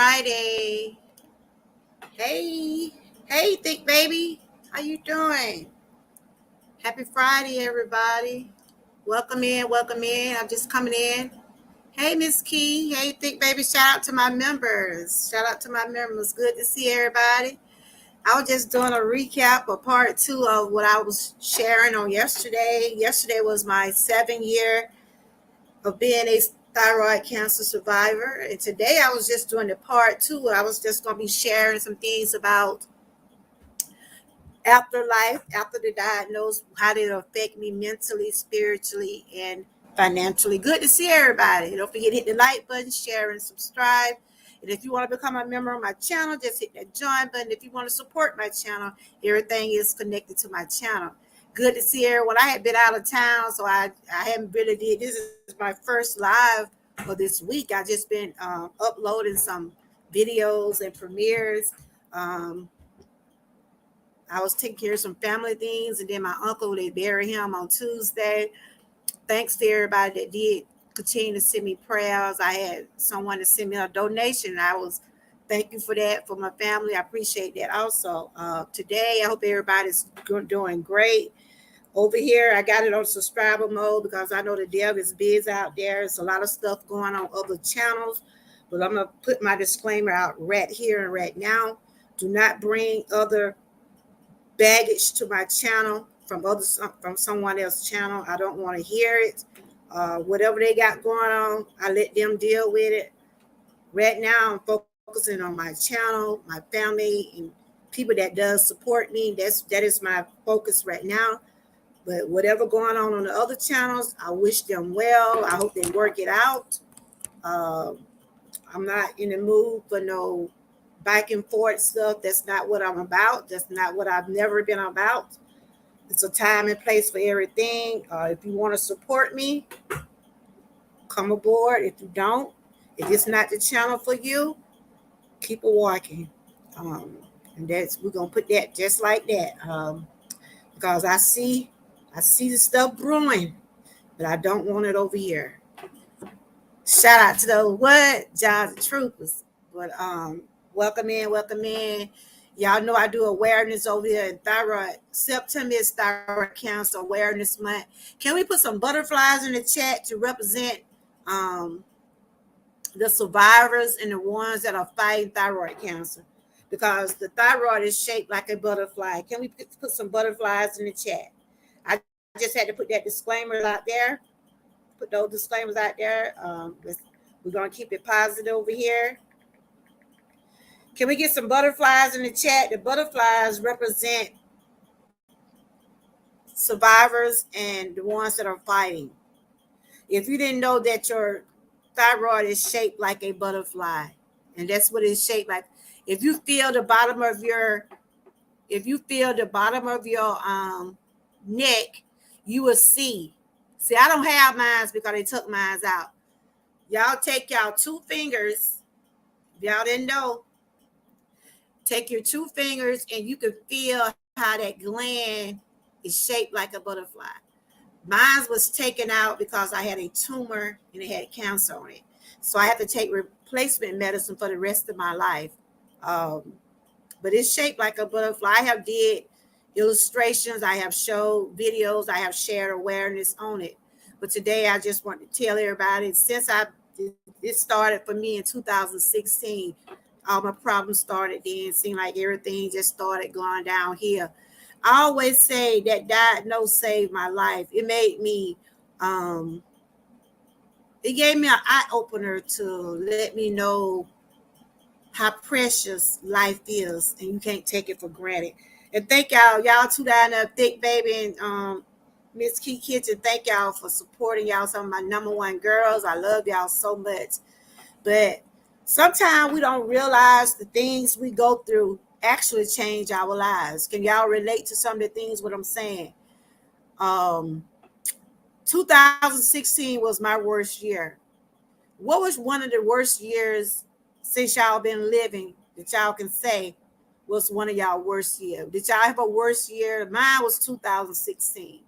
Friday. Hey, hey, thick baby. How you doing? Happy Friday, everybody. Welcome in, welcome in. I'm just coming in. Hey, Miss Key. Hey, thick baby. Shout out to my members. Shout out to my members. Good to see everybody. I was just doing a recap of part two of what I was sharing on yesterday. Yesterday was my 7 year of being a thyroid cancer survivor. And today I was just doing the part two. I was just going to be sharing some things about afterlife, after the diagnosis, how did it affect me mentally, spiritually, and financially. Good to see everybody. Don't forget to hit the like button, share, and subscribe. And if you want to become a member of my channel, just hit that join button. If you want to support my channel, everything is connected to my channel. Good to see everyone. I had been out of town, so I haven't really did. This is my first live for this week. I just been uploading some videos and premieres. I was taking care of some family things, and then my uncle, they buried him on Tuesday. Thanks to everybody that did continue to send me prayers. I had someone to send me a donation. I was thank you for that for my family. I appreciate that also. Today, I hope everybody's doing great. Over here, I got it on subscriber mode because I know the devil is busy out there. There's a lot of stuff going on other channels, but I'm going to put my disclaimer out right here and right now. Do not bring other baggage to my channel from someone else's channel. I don't want to hear it. Whatever they got going on, I let them deal with it. Right now, I'm focusing on my channel, my family, and people that does support me. That is my focus right now. But whatever going on the other channels, I wish them well. I hope they work it out. I'm not in the mood for no back and forth stuff. That's not what I'm about. That's not what I've never been about. It's a time and place for everything. If you want to support me, come aboard. If you don't, if it's not the channel for you, keep it walking. And we're gonna put that just like that. Because I see the stuff brewing, but I don't want it over here. Shout out to those John the Troopers. But welcome in. Y'all know I do awareness over here in thyroid. September is Thyroid Cancer Awareness Month. Can we put some butterflies in the chat to represent the survivors and the ones that are fighting thyroid cancer? Because the thyroid is shaped like a butterfly. Can we put some butterflies in the chat? I just had to put that disclaimer out there. Put those disclaimers out there. We're going to keep it positive over here. Can we get some butterflies in the chat? The butterflies represent survivors and the ones that are fighting. If you didn't know that your thyroid is shaped like a butterfly, and that's what it's shaped like. If you feel the bottom of your neck, you will see. See, I don't have mine because they took mine out. Y'all take y'all 2 fingers. If y'all didn't know, take your 2 fingers and you can feel how that gland is shaped like a butterfly. Mine was taken out because I had a tumor and it had cancer on it. So I have to take replacement medicine for the rest of my life. But it's shaped like a butterfly. I have did illustrations. I have showed videos. I have shared awareness on it. But today I just want to tell everybody, since it started for me in 2016, all my problems started then. It seemed like everything just started going downhill. I always say that diagnosis saved my life. It made me, it gave me an eye opener to let me know how precious life is, and you can't take it for granted. And thank y'all too down there, thick baby and Miss Key Kitchen. Thank y'all for supporting y'all. Some of my number one girls. I love y'all so much. But sometimes we don't realize the things we go through actually change our lives. Can y'all relate to some of the things what I'm saying? 2016 was my worst year. What was one of the worst years since y'all been living that y'all can say was one of y'all worst years? Did y'all have a worst year? Mine was 2016.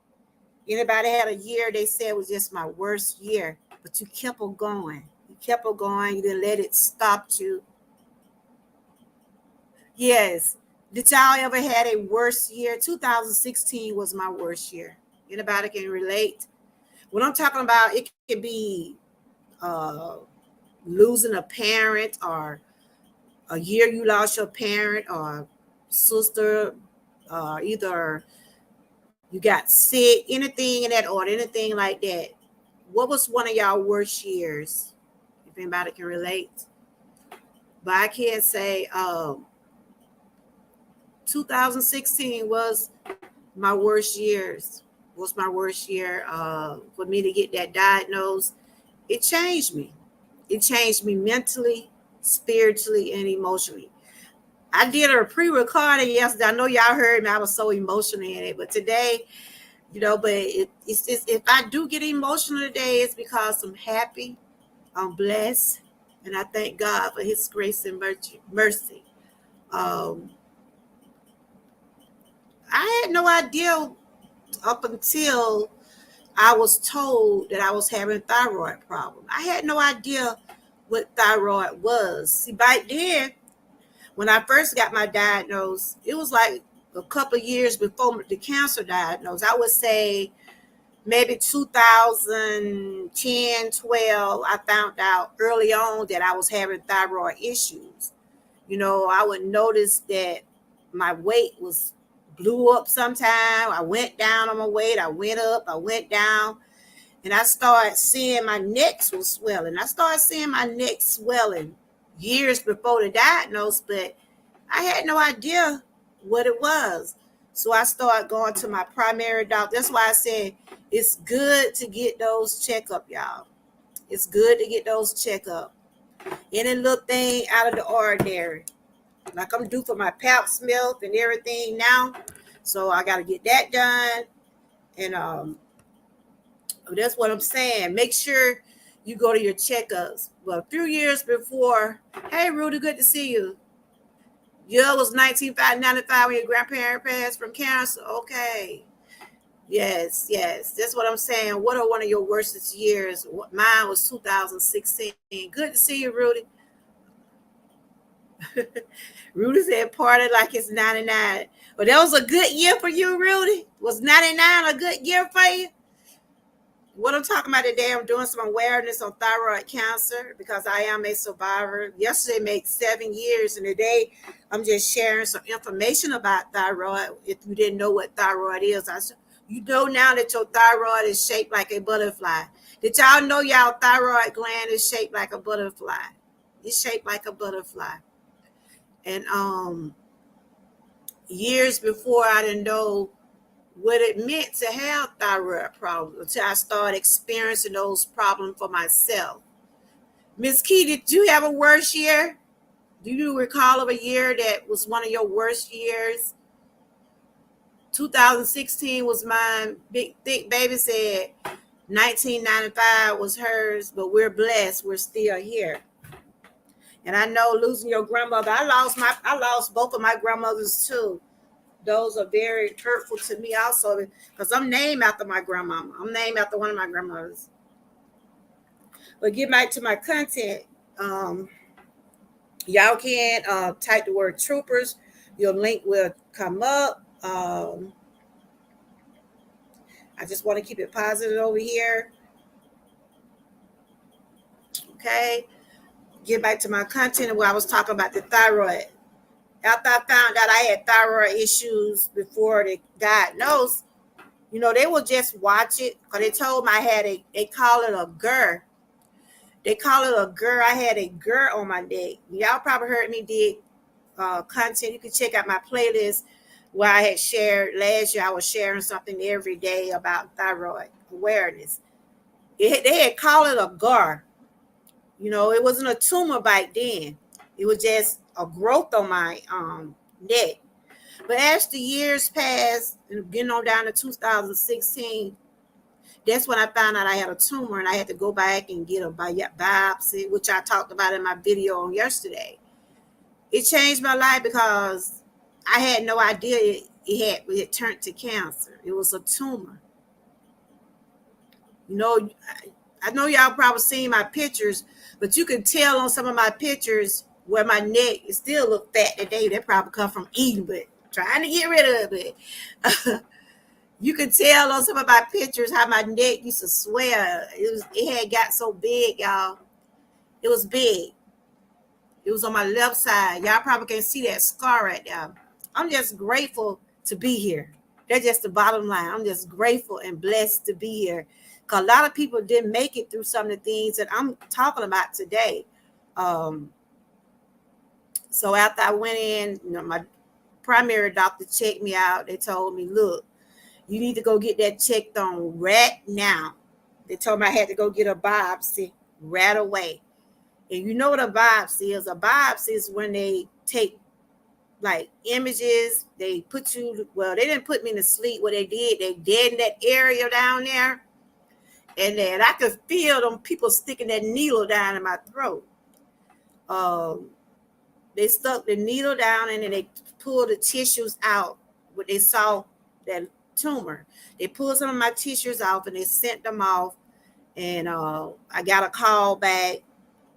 Anybody had a year they said was just my worst year, but you kept on going. You kept on going. You didn't let it stop you. Yes. Did y'all ever had a worse year? 2016 was my worst year. Anybody can relate? What I'm talking about, it could be uh, losing a parent, or a year you lost your parent or sister, either you got sick, anything in that order, anything like that. What was one of y'all worst years? If anybody can relate. But I can't say 2016 my worst years. Was my worst year for me to get that diagnosed. It changed me. It changed me mentally, spiritually, and emotionally. I did a pre-recording yesterday. I know y'all heard me. I was so emotional in it. But today, but it's if I do get emotional today, it's because I'm happy, I'm blessed, and I thank God for His grace and mercy. Um, I had no idea up until I was told that I was having thyroid problem. I had no idea what thyroid was. See, back then, when I first got my diagnosis, it was like a couple of years before the cancer diagnosis. I would say maybe 2010, 12, I found out early on that I was having thyroid issues. I would notice that my weight was blew up sometime. I went down on my weight. I went up, I went down. And I started seeing my neck was swelling. I started seeing my neck swelling years before the diagnosis, but I had no idea what it was. So I started going to my primary doctor. That's why I said it's good to get those checkup, y'all. It's good to get those checkup. Any little thing out of the ordinary. Like I'm due for my pap smear and everything now. So I got to get that done. And that's what I'm saying. Make sure you go to your checkups. Well, a few years before, hey, Rudy, good to see you. Yeah, it was 1995 when your grandparent passed from cancer. Okay. Yes, yes. That's what I'm saying. What are one of your worst years? Mine was 2016. Good to see you, Rudy. Rudy said party like it's 99. But that was a good year for you, Rudy. Was 99 a good year for you? What I'm talking about today, I'm doing some awareness on thyroid cancer because I am a survivor. Yesterday made 7 years, and today I'm just sharing some information about thyroid. If you didn't know what thyroid is, you know now that your thyroid is shaped like a butterfly. Did y'all know y'all thyroid gland is shaped like a butterfly? It's shaped like a butterfly. And years before, I didn't know what it meant to have thyroid problems until I started experiencing those problems for myself. Miss Key, did you have a worse year? Do you recall of a year that was one of your worst years? 2016 was mine. Big Thick Baby said 1995 was hers, but we're blessed. We're still here. And I know losing your grandmother, I lost both of my grandmothers too. Those are very hurtful to me also because I'm named after my grandmama. I'm named after one of my grandmothers. But get back to my content. Um, y'all can type the word troopers. Your link will come up. I just want to keep it positive over here. Okay. Get back to my content where I was talking about the thyroid. After I found out I had thyroid issues before the diagnosis, they will just watch it because they told me I had they call it a GER. They call it a GER. I had a GER on my neck. Y'all probably heard me did content. You can check out my playlist where I had shared last year. I was sharing something every day about thyroid awareness. They had called it a GER. It wasn't a tumor back then. It was just a growth on my neck. But as the years passed, and getting on down to 2016, that's when I found out I had a tumor and I had to go back and get a biopsy, which I talked about in my video on yesterday. It changed my life because I had no idea it turned to cancer. It was a tumor. You know, I know y'all probably seen my pictures, but you can tell on some of my pictures where my neck is still look fat today. That probably come from eating, but trying to get rid of it. You can tell on some of my pictures how my neck used to swell. It had got so big, y'all. It was big. It was on my left side. Y'all probably can see that scar right now. I'm just grateful to be here. That's just the bottom line. I'm just grateful and blessed to be here. Because a lot of people didn't make it through some of the things that I'm talking about today. So after I went in, my primary doctor checked me out. They told me, look, you need to go get that checked on right now. They told me I had to go get a biopsy right away. And you know what a biopsy is? A biopsy is when they take like images. They put you, well, they didn't put me to sleep. What they did, they deadened that area down there. And then I could feel them people sticking that needle down in my throat. They stuck the needle down and then they pulled the tissues out. What they saw that tumor. They pulled some of my tissues off and they sent them off. And I got a call back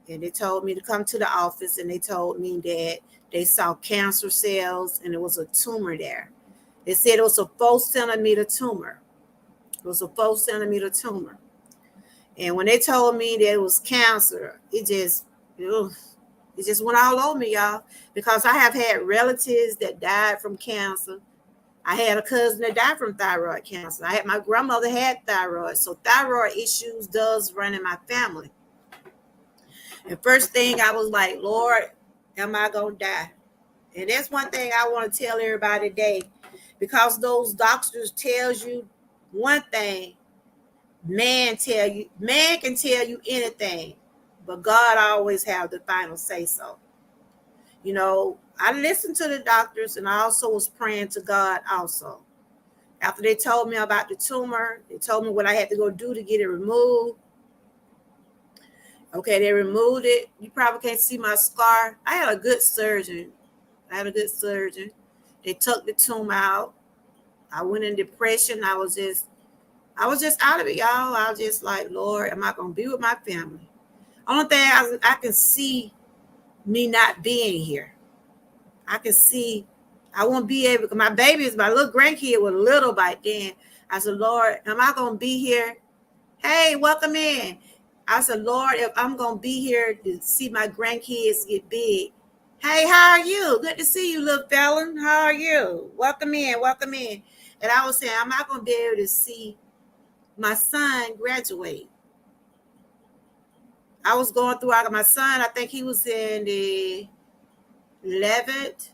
and they told me to come to the office and they told me that they saw cancer cells and it was a tumor there. They said it was a 4-centimeter tumor. It was a 4-centimeter tumor. And when they told me that it was cancer, it just went all over me, y'all, because I have had relatives that died from cancer. I had a cousin that died from thyroid cancer. I had my grandmother had thyroid. So thyroid issues does run in my family. And first thing I was like, Lord, am I going to die? And that's one thing I want to tell everybody today, because those doctors tells you one thing, man can tell you anything, but God always have the final say so. I listened to the doctors and I also was praying to God also. After they told me about the tumor, they told me what I had to go do to get it removed. Okay, they removed it. You probably can't see my scar. I had a good surgeon. They took the tumor out. I went in depression. I was just out of it, y'all. I was just like, Lord, am I going to be with my family? Only thing I can see me not being here. I can see I won't be able, because my little grandkid was little by then. I said, Lord, am I going to be here? Hey, welcome in. I said, Lord, if I'm going to be here to see my grandkids get big. Hey, how are you? Good to see you, little fella. How are you? Welcome in. And I was saying, am I going to be able to see my son graduate? I was going through my son. I think he was in the 11th.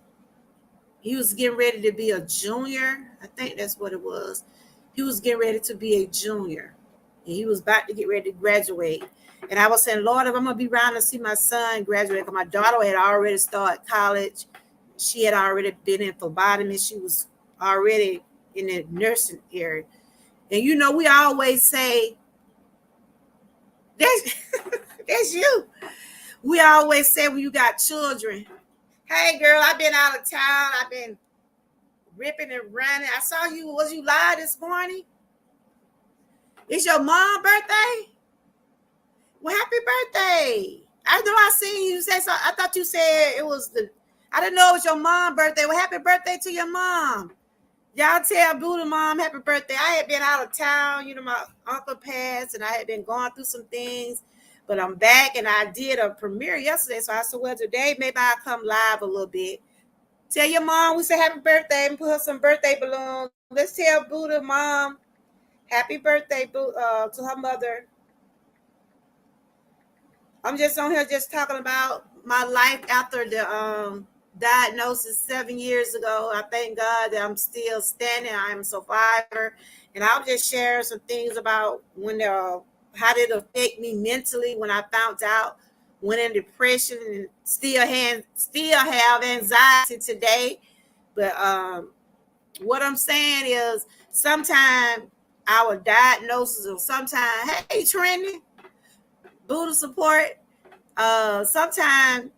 He was getting ready to be a junior. I think that's what it was. He was getting ready to be a junior. And he was about to get ready to graduate. And I was saying, Lord, if I'm going to be around to see my son graduate, because my daughter had already started college. She had already been in phlebotomy. She was already in the nursing area. And we always say, that's you. We always say when you got children, hey, girl, I've been out of town. I've been ripping and running. I saw you. Was you live this morning? It's your mom's birthday? Well, happy birthday. I know I seen you say so. I thought you said it was I didn't know it was your mom's birthday. Well, happy birthday to your mom. Y'all tell Buddha mom happy birthday. I had been out of town. My uncle passed and I had been going through some things. But I'm back and I did a premiere yesterday. So I said, well, today maybe I'll come live a little bit. Tell your mom we say happy birthday and put her some birthday balloons. Let's tell Buddha mom happy birthday to her mother. I'm just on here just talking about my life after the diagnosis 7 years ago. I thank God that I'm still standing. I'm a survivor. And I'll just share some things about how did it affect me mentally when I found out, went in depression and still have anxiety today. But what I'm saying is sometimes our diagnosis or sometimes, hey, Trendy, Buddha support, sometimes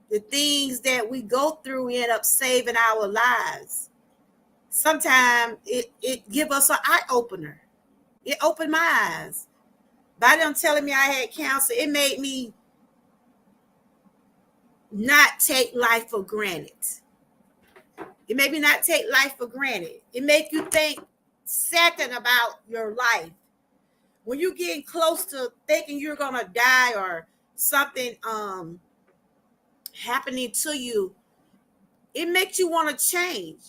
the things that we go through end up saving our lives. Sometimes it give us an eye opener. It opened my eyes. By them telling me I had cancer, it made me not take life for granted. It made me not take life for granted. It make you think second about your life. When you're getting close to thinking you're gonna die or something happening to you, it makes you want to change.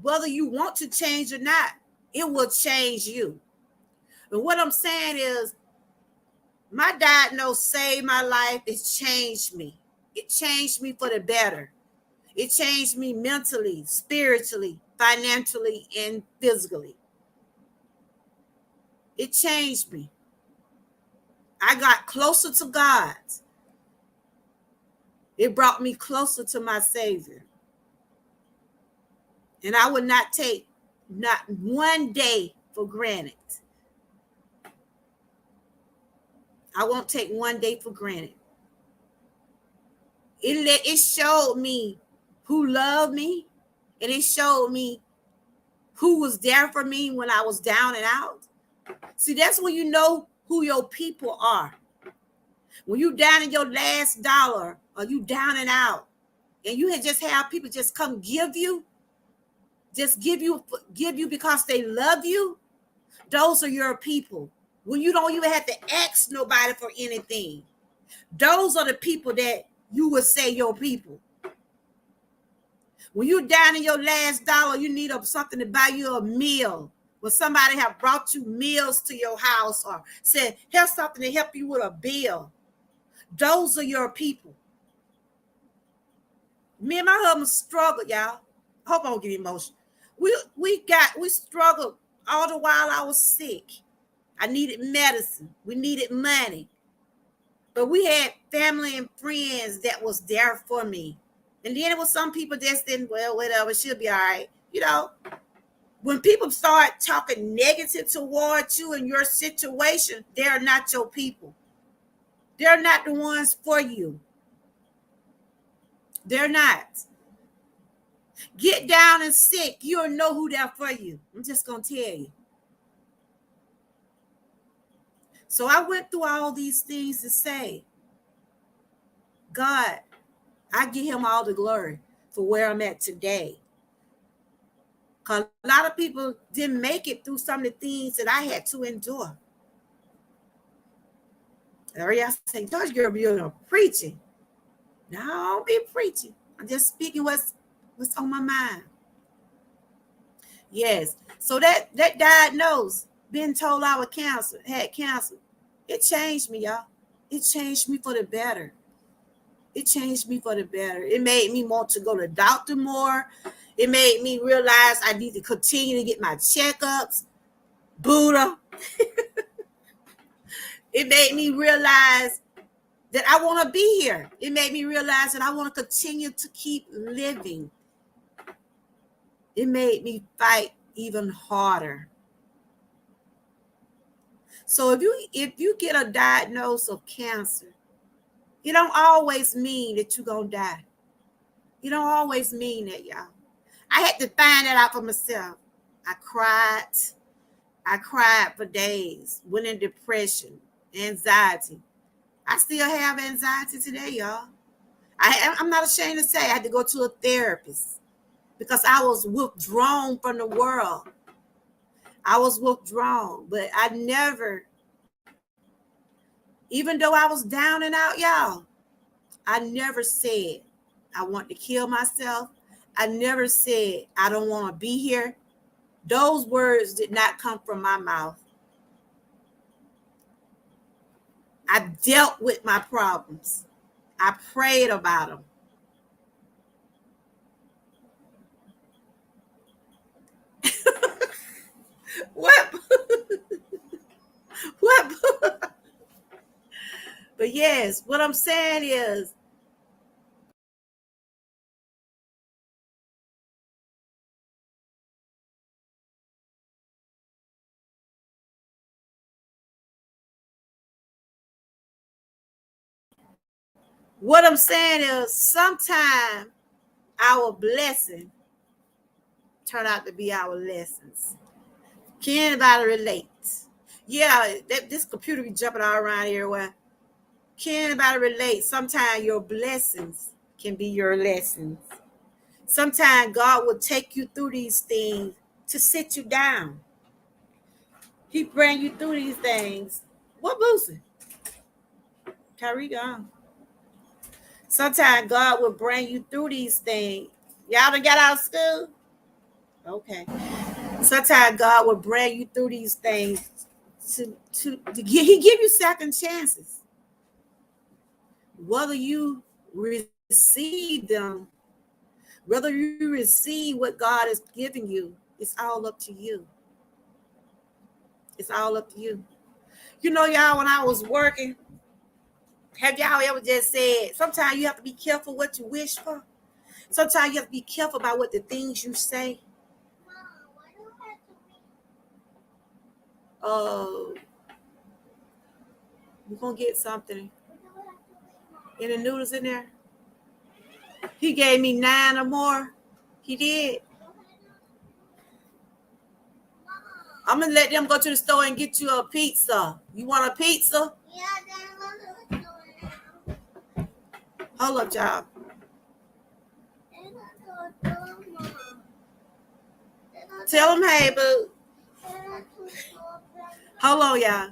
Whether you want to change or not, it will change you. And what I'm saying is, my diagnosis saved my life. It changed me. It changed me for the better. It changed me mentally, spiritually, financially, and physically. It changed me. I got closer to God. It brought me closer to my Savior. And I would not take not one day for granted. I won't take one day for granted. It showed me who loved me, and it showed me who was there for me when I was down and out. See, that's when you know who your people are. When you down in your last dollar, or you down and out, and you had just have people just come give you because they love you, those are your people. When you don't even have to ask nobody for anything, those are the people that you would say your people. When you down in your last dollar, you need something to buy you a meal. When somebody have brought you meals to your house or said, here's something to help you with a bill. Those are your people. Me and my husband struggled, y'all. I hope I don't get emotional. We struggled all the while I was sick. I needed medicine. We needed money. But we had family and friends that was there for me. And then it was some people just didn't, well, whatever, she'll be all right. You know, when people start talking negative towards you and your situation, they're not your people. They're not the ones for you. They're not. Get down and sick, you'll know who they're for you. I'm just going to tell you. So I went through all these things to say, God, I give him all the glory for where I'm at today. Because a lot of people didn't make it through some of the things that I had to endure. Or y'all say, George, girl, you're preaching. No, I don't be preaching. I'm just speaking what's on my mind. Yes. So that diagnosed, been told I had cancer. It changed me, y'all. It changed me for the better. It changed me for the better. It made me want to go to the doctor more. It made me realize I need to continue to get my checkups. Buddha. It made me realize that I want to be here. It made me realize that I want to continue to keep living. It made me fight even harder. So if you get a diagnosis of cancer, it don't always mean that you're going to die. It don't always mean that, y'all. I had to find that out for myself. I cried for days, went in depression, anxiety. I still have anxiety today, y'all. I'm not ashamed to say I had to go to a therapist because I was withdrawn from the world. I was withdrawn, but I never, even though I was down and out, y'all, I never said I want to kill myself. I never said I don't want to be here. Those words did not come from my mouth. I dealt with my problems. I prayed about them. What? What? But yes, what I'm saying is, sometimes our blessing turn out to be our lessons. Can anybody relate? Yeah, this computer be jumping all around everywhere. Can anybody relate? Sometimes your blessings can be your lessons. Sometimes God will take you through these things to sit you down. He bring you through these things. What Boosie? Kyrie gone. Sometimes God will bring you through these things. Y'all done got out of school? Okay. Sometimes God will bring you through these things He give you second chances. Whether you receive them, whether you receive what God is giving you, it's all up to you. It's all up to you. You know, y'all, when I was working, have y'all ever just said, sometimes you have to be careful what you wish for? Sometimes you have to be careful about what the things you say. Oh, we're going to get something. And the noodles in there. He gave me 9 or more. He did. I'm going to let them go to the store and get you a pizza. You want a pizza? Yeah, then go to the store. Hold up, y'all. Tell them, hey, boo. Hold on, y'all.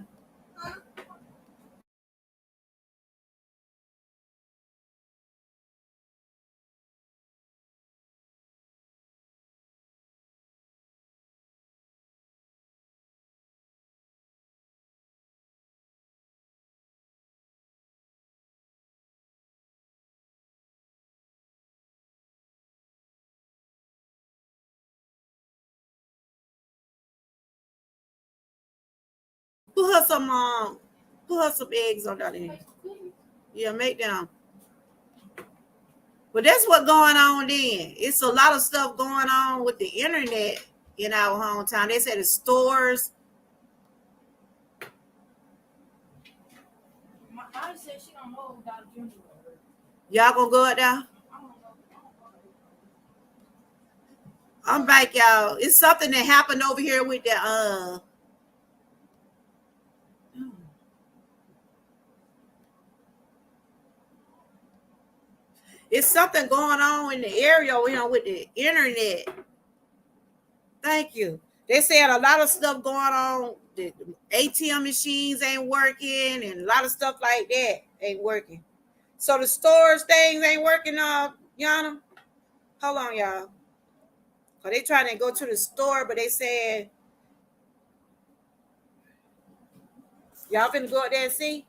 Put her some eggs on that end. Yeah, make them. But that's what's going on then. It's a lot of stuff going on with the internet in our hometown. They said the stores. I said she don't know Dr. Junior. Y'all gonna go out there? I'm back, y'all. It's something that happened over here with the it's something going on in the area, with the internet. Thank you. They said a lot of stuff going on. The ATM machines ain't working, and a lot of stuff like that ain't working. So the stores things ain't working, Yana. Hold on, y'all. Cause they trying to go to the store, but they said y'all finna go out there and see.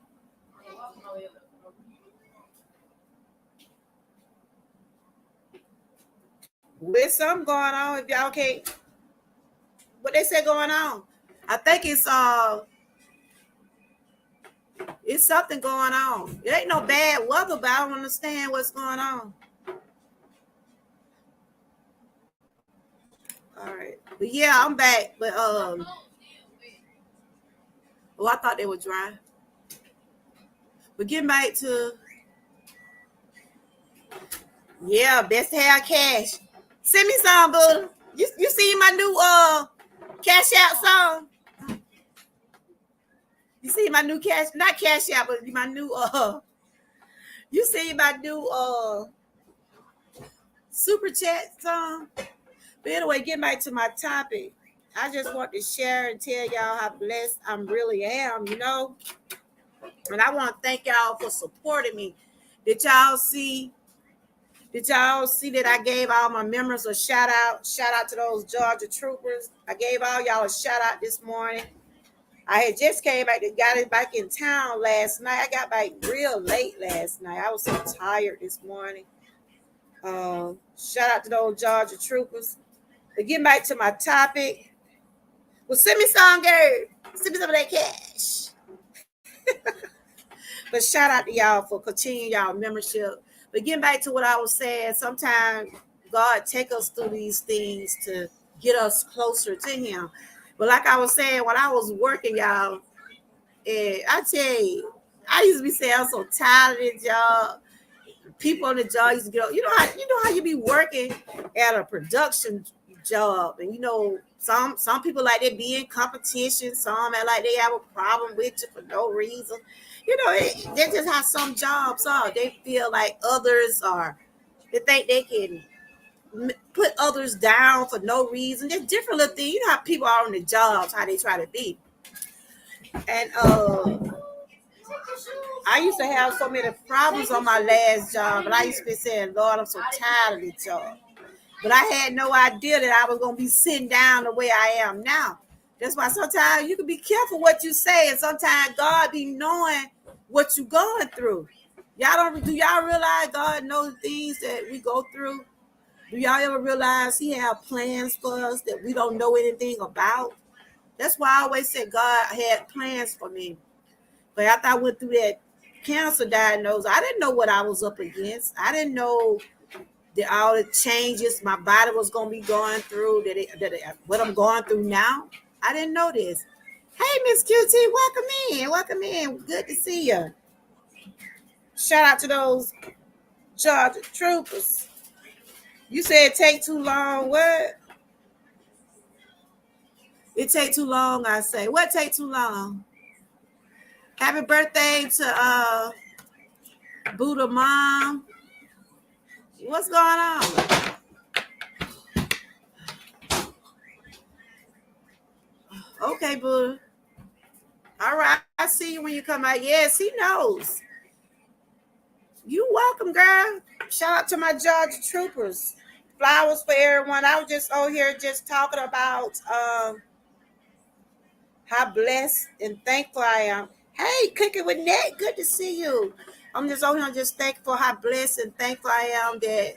With something going on, if y'all can't. What they say going on? I think it's something going on. It ain't no bad weather, but I don't understand what's going on. All right, but yeah, I'm back. But I thought they were dry. But getting back to best to have cash. Send me some, boo. You see my new cash out song? You see my new not cash out, but my new you see my new super chat song. But anyway, getting back to my topic, I just want to share and tell y'all how blessed I really am, and I want to thank y'all for supporting me. Did y'all see that I gave all my members a shout out? Shout out to those Georgia troopers. I gave all y'all a shout out this morning. I had just got it back in town last night. I got back real late last night. I was so tired this morning. Shout out to those Georgia troopers. But getting back to my topic, well, send me some, girl. Send me some of that cash. But shout out to y'all for continuing y'all membership. But getting back to what I was saying, sometimes God take us through these things to get us closer to Him. But like I was saying, when I was working, y'all, I tell you, I used to be saying I'm so tired of this job. People on the job used to get, how you be working at a production job, and some people like they be in competition. Some act like they have a problem with you for no reason. That's just how some jobs are. They feel like others are They think they can put others down for no reason. There's different little things. You know how people are on the jobs, how they try to be. And I used to have so many problems on my last job, but I used to be saying, Lord, I'm so tired of this job. But I had no idea that I was going to be sitting down the way I am now. That's why sometimes you can be careful what you say, and sometimes God be knowing what you're going through. Do y'all realize God knows the things that we go through? Do y'all ever realize He have plans for us that we don't know anything about? That's why I always said God had plans for me. But after I went through that cancer diagnosis, I didn't know what I was up against. I didn't know all the changes my body was going to be going through, what I'm going through now. I didn't know this. Hey, Miss QT, welcome in. Welcome in. Good to see you. Shout out to those Georgia troopers. You said take too long. What? It take too long, I say. What take too long? Happy birthday to Buddha Mom. What's going on? Okay, Buddha. All right. I see you when you come out. Yes, he knows. You welcome, girl. Shout out to my Georgia troopers. Flowers for everyone. I was just over here just talking about how blessed and thankful I am. Hey, Cooking with Nat, good to see you. I'm just over here just thankful how blessed and thankful I am that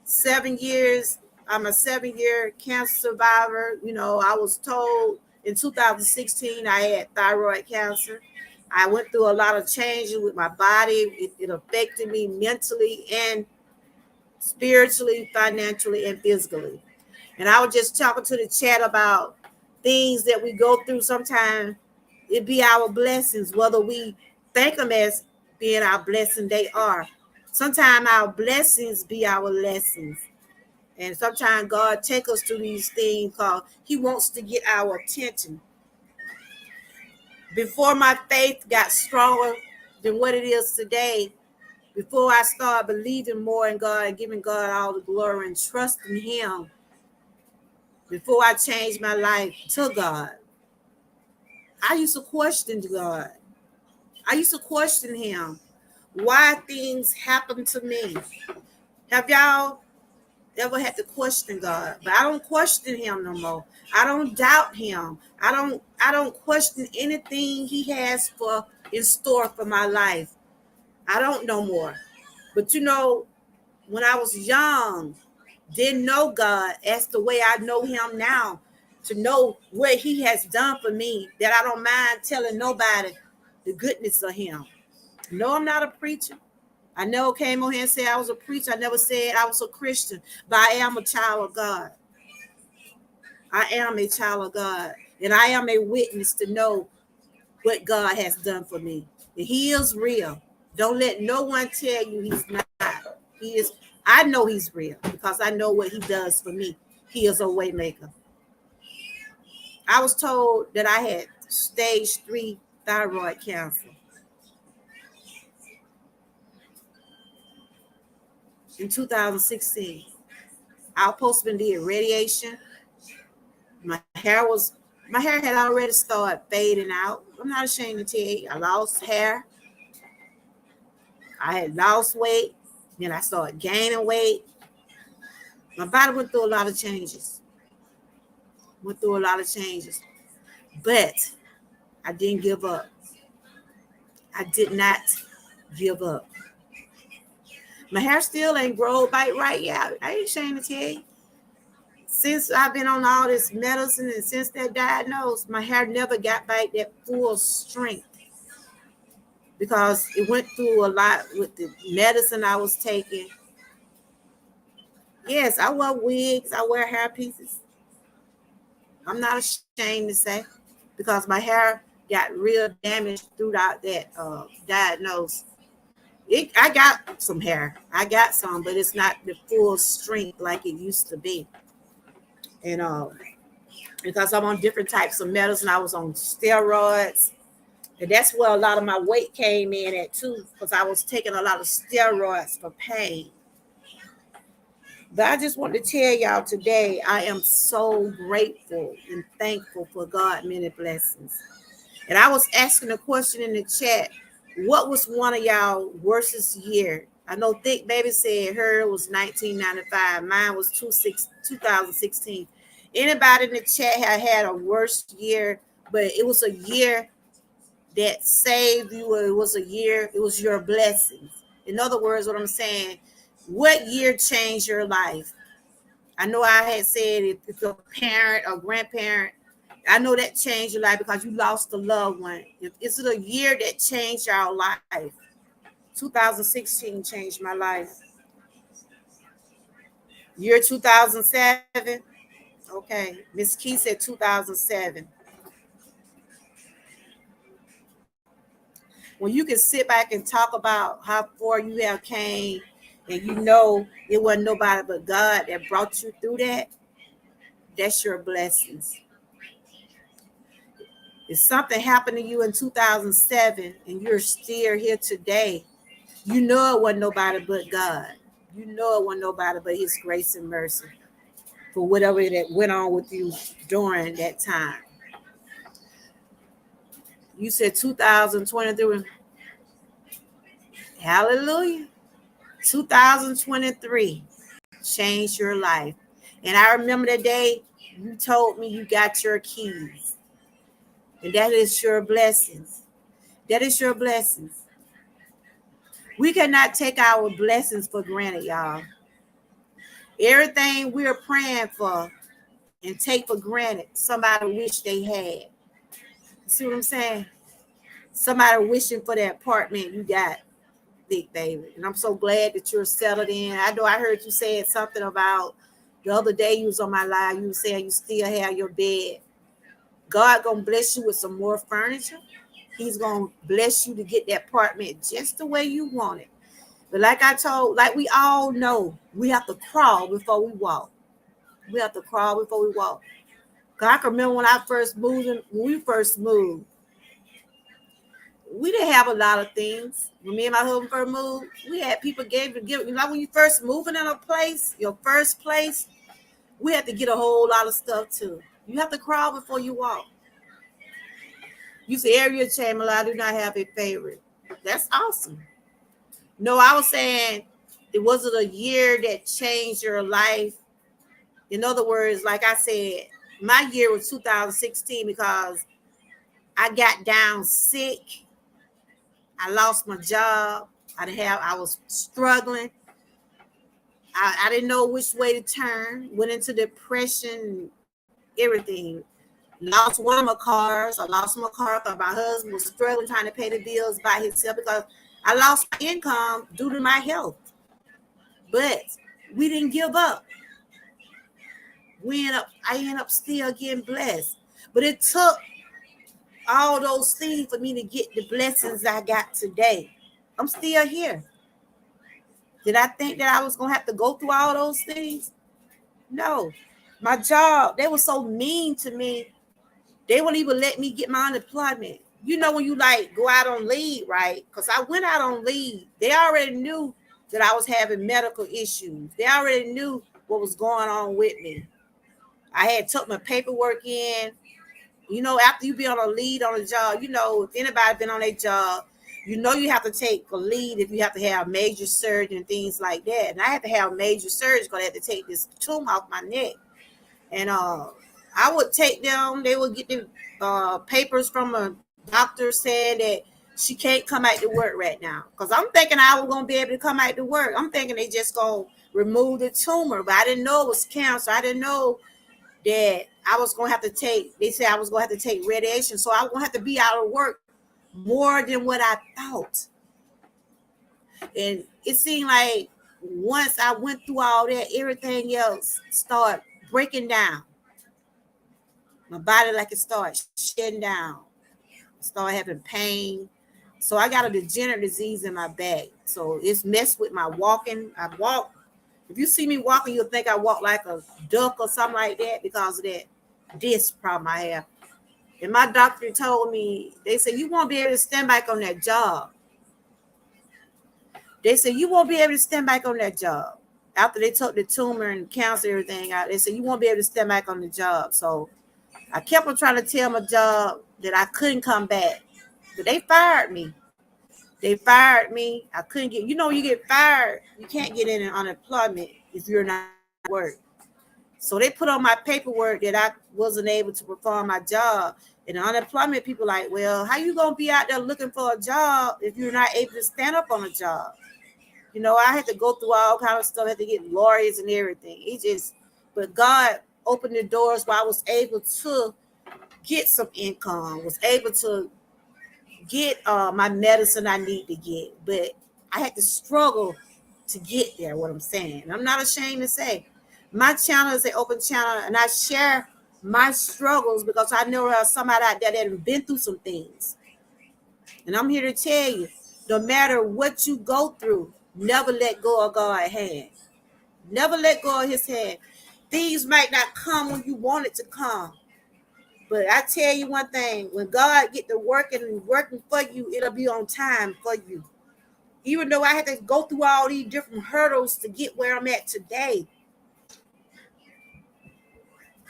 7 years, I'm a 7-year cancer survivor. You know, I was told in 2016 I had thyroid cancer. I went through a lot of changes with my body. It affected me mentally and spiritually, financially, and physically. And I was just talking to the chat about things that we go through. Sometimes it be our blessings, whether we think them as being our blessing, they are. Sometimes our blessings be our lessons. And sometimes God take us through these things because He wants to get our attention. Before my faith got stronger than what it is today, before I started believing more in God and giving God all the glory and trusting Him, before I changed my life to God, I used to question God. I used to question Him. Why things happen to me? Have y'all ever had to question God? But I don't question Him no more. I don't doubt Him. I don't question anything He has for in store for my life. I don't no more. But you know, when I was young, didn't know God as the way I know Him now, to know what He has done for me, that I don't mind telling nobody the goodness of Him. No, I'm not a preacher. I never came on here and said I was a preacher. I never said I was a Christian, but I am a child of God. I am a child of God, and I am a witness to know what God has done for me. And He is real. Don't let no one tell you He's not. He is. I know He's real because I know what He does for me. He is a way maker. I was told that I had stage 3 thyroid cancer in 2016. I was supposed to be doing radiation. My hair had already started fading out. I'm not ashamed to tell you. I lost hair. I had lost weight. Then I started gaining weight. My body went through a lot of changes. But I didn't give up. I did not give up. My hair still ain't grown back right yet. I ain't ashamed to tell you. Since I've been on all this medicine and since that diagnosis, my hair never got back that full strength because it went through a lot with the medicine I was taking. Yes, I wear wigs. I wear hair pieces. I'm not ashamed to say because my hair got real damaged throughout that diagnosis. I got some hair. I got some, but it's not the full strength like it used to be. And because I'm on different types of medicine, I was on steroids. And that's where a lot of my weight came in at too, because I was taking a lot of steroids for pain. But I just want to tell y'all today, I am so grateful and thankful for God many blessings. And I was asking a question in the chat, what was one of y'all worstest year? I know Thick Baby said her was 1995. Mine was 2016. Anybody in the chat had a worst year, but it was a year that saved you, or it was a year, it was your blessings. In other words, what I'm saying, what year changed your life? I know I had said if you're a parent or grandparent, I know that changed your life because you lost a loved one. Is it a year that changed your life? 2016 changed my life. Year 2007? Okay. Miss Key said 2007. When you can sit back and talk about how far you have came and you know it wasn't nobody but God that brought you through that, that's your blessings. If something happened to you in 2007 and you're still here today, you know it wasn't nobody but God. You know it wasn't nobody but His grace and mercy for whatever that went on with you during that time. You said 2023. Hallelujah. 2023 changed your life. And I remember the day you told me you got your keys. And that is your blessings. That is your blessings. We cannot take our blessings for granted, y'all. Everything we're praying for and take for granted, somebody wish they had. See what I'm saying? Somebody wishing for that apartment you got, Big Baby. And I'm so glad that you're settled in. I know I heard you saying something about the other day you was on my live. You were saying you still have your bed. God gonna bless you with some more furniture. He's gonna bless you to get that apartment just the way you want it. But like we all know, we have to crawl before we walk. We have to crawl before we walk. Cause I can remember when we first moved, we didn't have a lot of things. When me and my husband first moved, we had people give. You know, when you first moving in a place, your first place, we had to get a whole lot of stuff too. You have to crawl before you walk. You say area chamber, I do not have a favorite. That's awesome. No, I was saying it wasn't a year that changed your life. In other words, like I said, my year was 2016 because I got down sick. I lost my job. I was struggling. I didn't know which way to turn. Went into depression, everything. Lost one of my cars. I lost my car because my husband was struggling trying to pay the bills by himself because I lost my income due to my health. But we didn't give up. I ended up still getting blessed. But it took all those things for me to get the blessings I got today. I'm still here. Did I think that I was going to have to go through all those things? No. My job, they were so mean to me. They wouldn't even let me get my unemployment. You know, when you like go out on leave, right? Because I went out on leave. They already knew that I was having medical issues. They already knew what was going on with me. I had took my paperwork in. You know, after you be on a lead on a job, you know, if anybody been on a job, you know you have to take a lead if you have to have major surgery and things like that. And I had to have major surgery because I had to take this tumor off my neck. And I would take them. They would get the papers from a doctor saying that she can't come out to work right now. Because I'm thinking I was going to be able to come out to work. I'm thinking they just going to remove the tumor. But I didn't know it was cancer. I didn't know that I was going to have to they said I was going to have to take radiation. So I was going to have to be out of work more than what I thought. And it seemed like once I went through all that, everything else started breaking down. My body like it started shutting down. I started having pain. So I got a degenerative disease in my back. So it's messed with my walking. I walk. If you see me walking, you'll think I walk like a duck or something like that because of that disc problem I have. And my doctor told me, they said, you won't be able to stand back on that job. They said, you won't be able to stand back on that job. after they took the tumor and cancer, everything out, they said, you won't be able to step back on the job. So I kept on trying to tell my job that I couldn't come back, but they fired me. They fired me. I couldn't get, you get fired, you can't get in unemployment if you're not at work. So they put on my paperwork that I wasn't able to perform my job. And the unemployment people like, well, how you gonna be out there looking for a job if you're not able to stand up on a job? I had to go through all kind of stuff. I had to get lawyers and everything. But God opened the doors where I was able to get some income, was able to get my medicine I need to get. But I had to struggle to get there, what I'm saying. And I'm not ashamed to say. My channel is an open channel, and I share my struggles because I know there's somebody out there that has been through some things. And I'm here to tell you, no matter what you go through, never let go of God's hand. Never let go of his hand. Things might not come when you want it to come. But I tell you one thing, when God get to working for you, it'll be on time for you. Even though I had to go through all these different hurdles to get where I'm at today.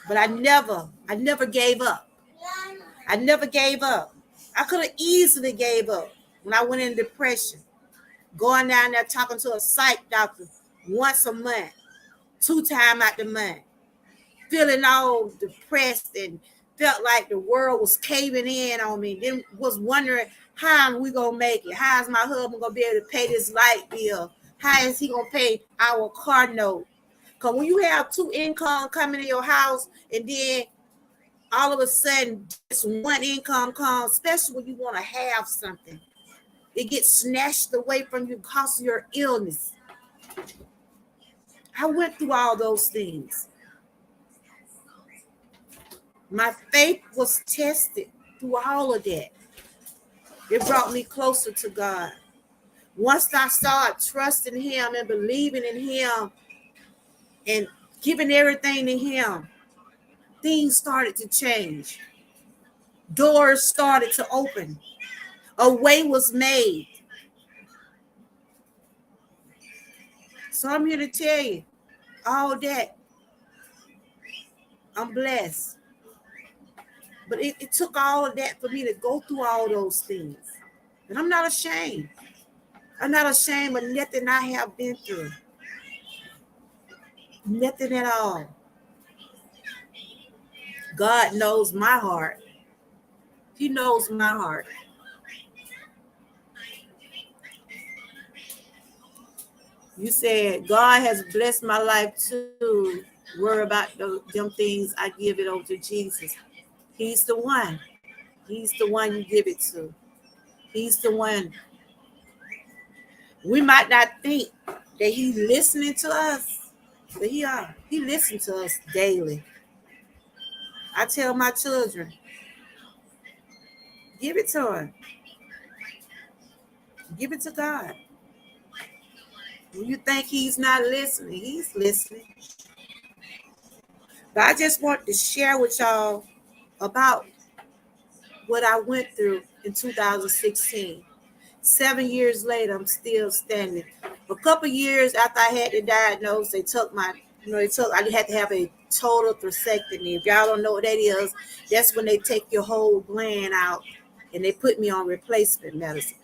But I never gave up. I never gave up. I could have easily gave up when I went in depression. Going down there talking to a psych doctor once a month, 2 times out the month, feeling all depressed and felt like the world was caving in on me. Then was wondering, how are we gonna make it? How is my husband gonna be able to pay this light bill? How is he gonna pay our car note? Because when you have 2 income coming in your house and then all of a sudden just 1 income comes, especially when you want to have something, it gets snatched away from you because of your illness. I went through all those things. My faith was tested through all of that. It brought me closer to God. Once I started trusting him and believing in him and giving everything to him, things started to change. Doors started to open. A way was made. So I'm here to tell you, all that, I'm blessed. But it took all of that for me to go through all those things. And I'm not ashamed. I'm not ashamed of nothing I have been through. Nothing at all. God knows my heart. He knows my heart. You said God has blessed my life too. Worry about them things. I give it over to Jesus. He's the one. He's the one you give it to. He's the one. We might not think that he's listening to us, but he listens to us daily. I tell my children, give it to him. Give it to God. When you think he's not listening, he's listening. But I just want to share with y'all about what I went through in 2016. 7 years later, I'm still standing. A couple years after I had the diagnosis, they took I had to have a total hysterectomy. If y'all don't know what that is, that's when they take your whole gland out and they put me on replacement medicine.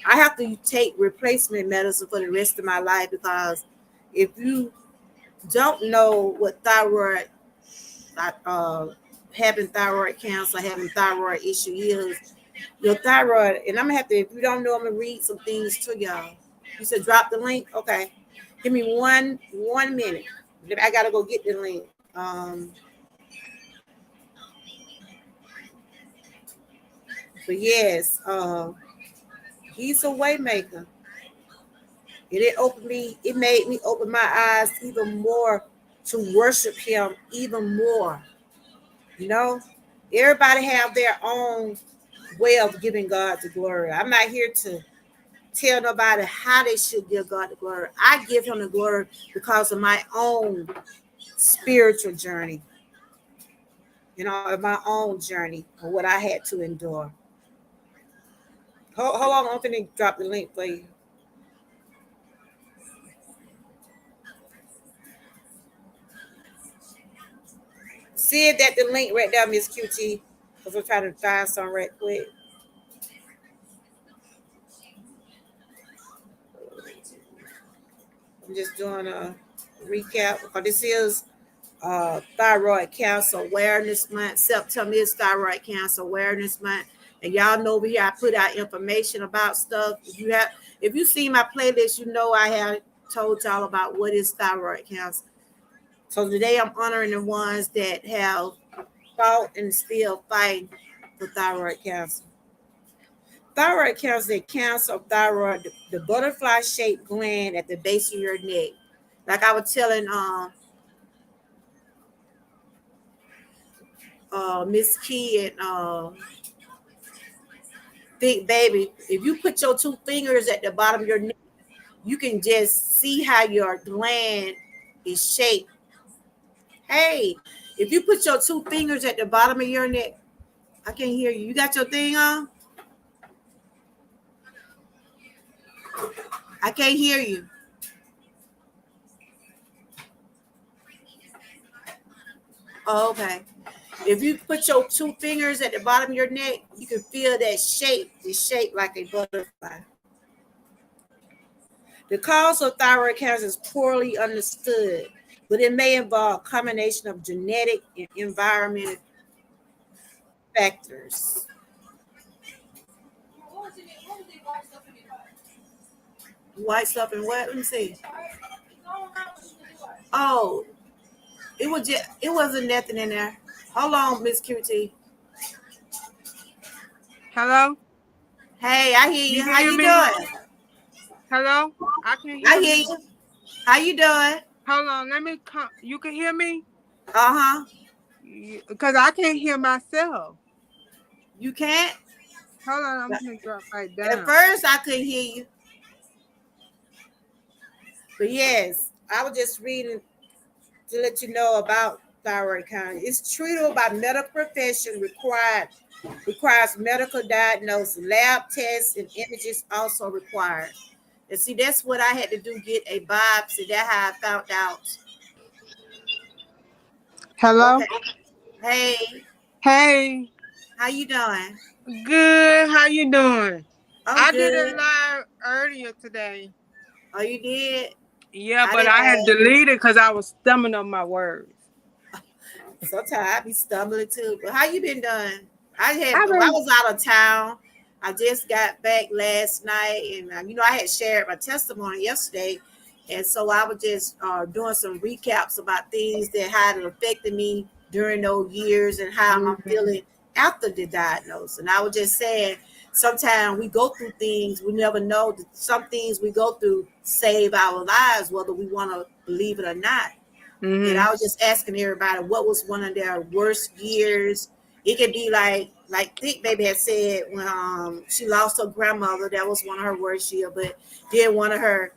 I have to take replacement medicine for the rest of my life because if you don't know what having thyroid cancer, having thyroid issue is, your thyroid, and I'm gonna have to, if you don't know, I'm gonna read some things to y'all. You said drop the link? Okay. Give me one minute. I gotta go get the link. But yes, he's a way maker. It made me open my eyes even more to worship him even more. Everybody have their own way of giving God the glory. I'm not here to tell nobody how they should give God the glory. I give him the glory because of my own spiritual journey, my own journey of what I had to endure. Hold on, I'm going to drop the link for you. See it at the link right there, Miss QT. Because I'm trying to find some right quick. I'm just doing a recap because this is Thyroid Cancer Awareness Month. September is Thyroid Cancer Awareness Month, and y'all know over here I put out information about stuff. If you see my playlist, you know I have told y'all about what is thyroid cancer. So today I'm honoring the ones that have fought and still fighting for thyroid cancer. Thyroid cancer is cancer of thyroid, the butterfly-shaped gland at the base of your neck. Like I was telling Miss Key and Big Baby, if you put your two fingers at the bottom of your neck, you can just see how your gland is shaped. Hey, if you put your two fingers at the bottom of your neck, I can't hear you. You got your thing on? I can't hear you. Oh, okay. If you put your two fingers at the bottom of your neck, you can feel that shape. It's shaped like a butterfly. The cause of thyroid cancer is poorly understood, but it may involve a combination of genetic and environmental factors. White stuff and what? Let me see. Oh, it wasn't nothing in there. Hold on, Miss QT. Hello? Hey, I hear you. You can How hear you me? doing? Hello? I can I hear hear me. you. How you doing? Hold on, let me come. You can hear me? Uh-huh. Because I can't hear myself. You can't? Hold on, I'm going to drop right At down. first I couldn't hear you. But yes, I was just reading to let you know about thyroid cancer. It's treatable by medical profession requires medical diagnosis, lab tests, and images also required. And see, that's what I had to do, get a biopsy. That's how I found out. Hello? Okay. Hey, Hey, how you doing? good. How you doing? I'm I did it good. live earlier today. Oh, you did? Yeah, I but didn't I had know. deleted because I was stumbling on my words. Sometimes I be stumbling too. But how you been doing? I've I been. was out of town. I just got back last night, and I had shared my testimony yesterday, and so I was just doing some recaps about things that had affected me during those years and how I'm Mhm. feeling after the diagnosis. And I was just saying, sometimes we go through things we never know that some things we go through save our lives, whether we want to believe it or not. And I Mhm. was just asking everybody what was one of their worst years. It could be like Thick Baby had said when she lost her grandmother, that was one of her worst years. But then one of her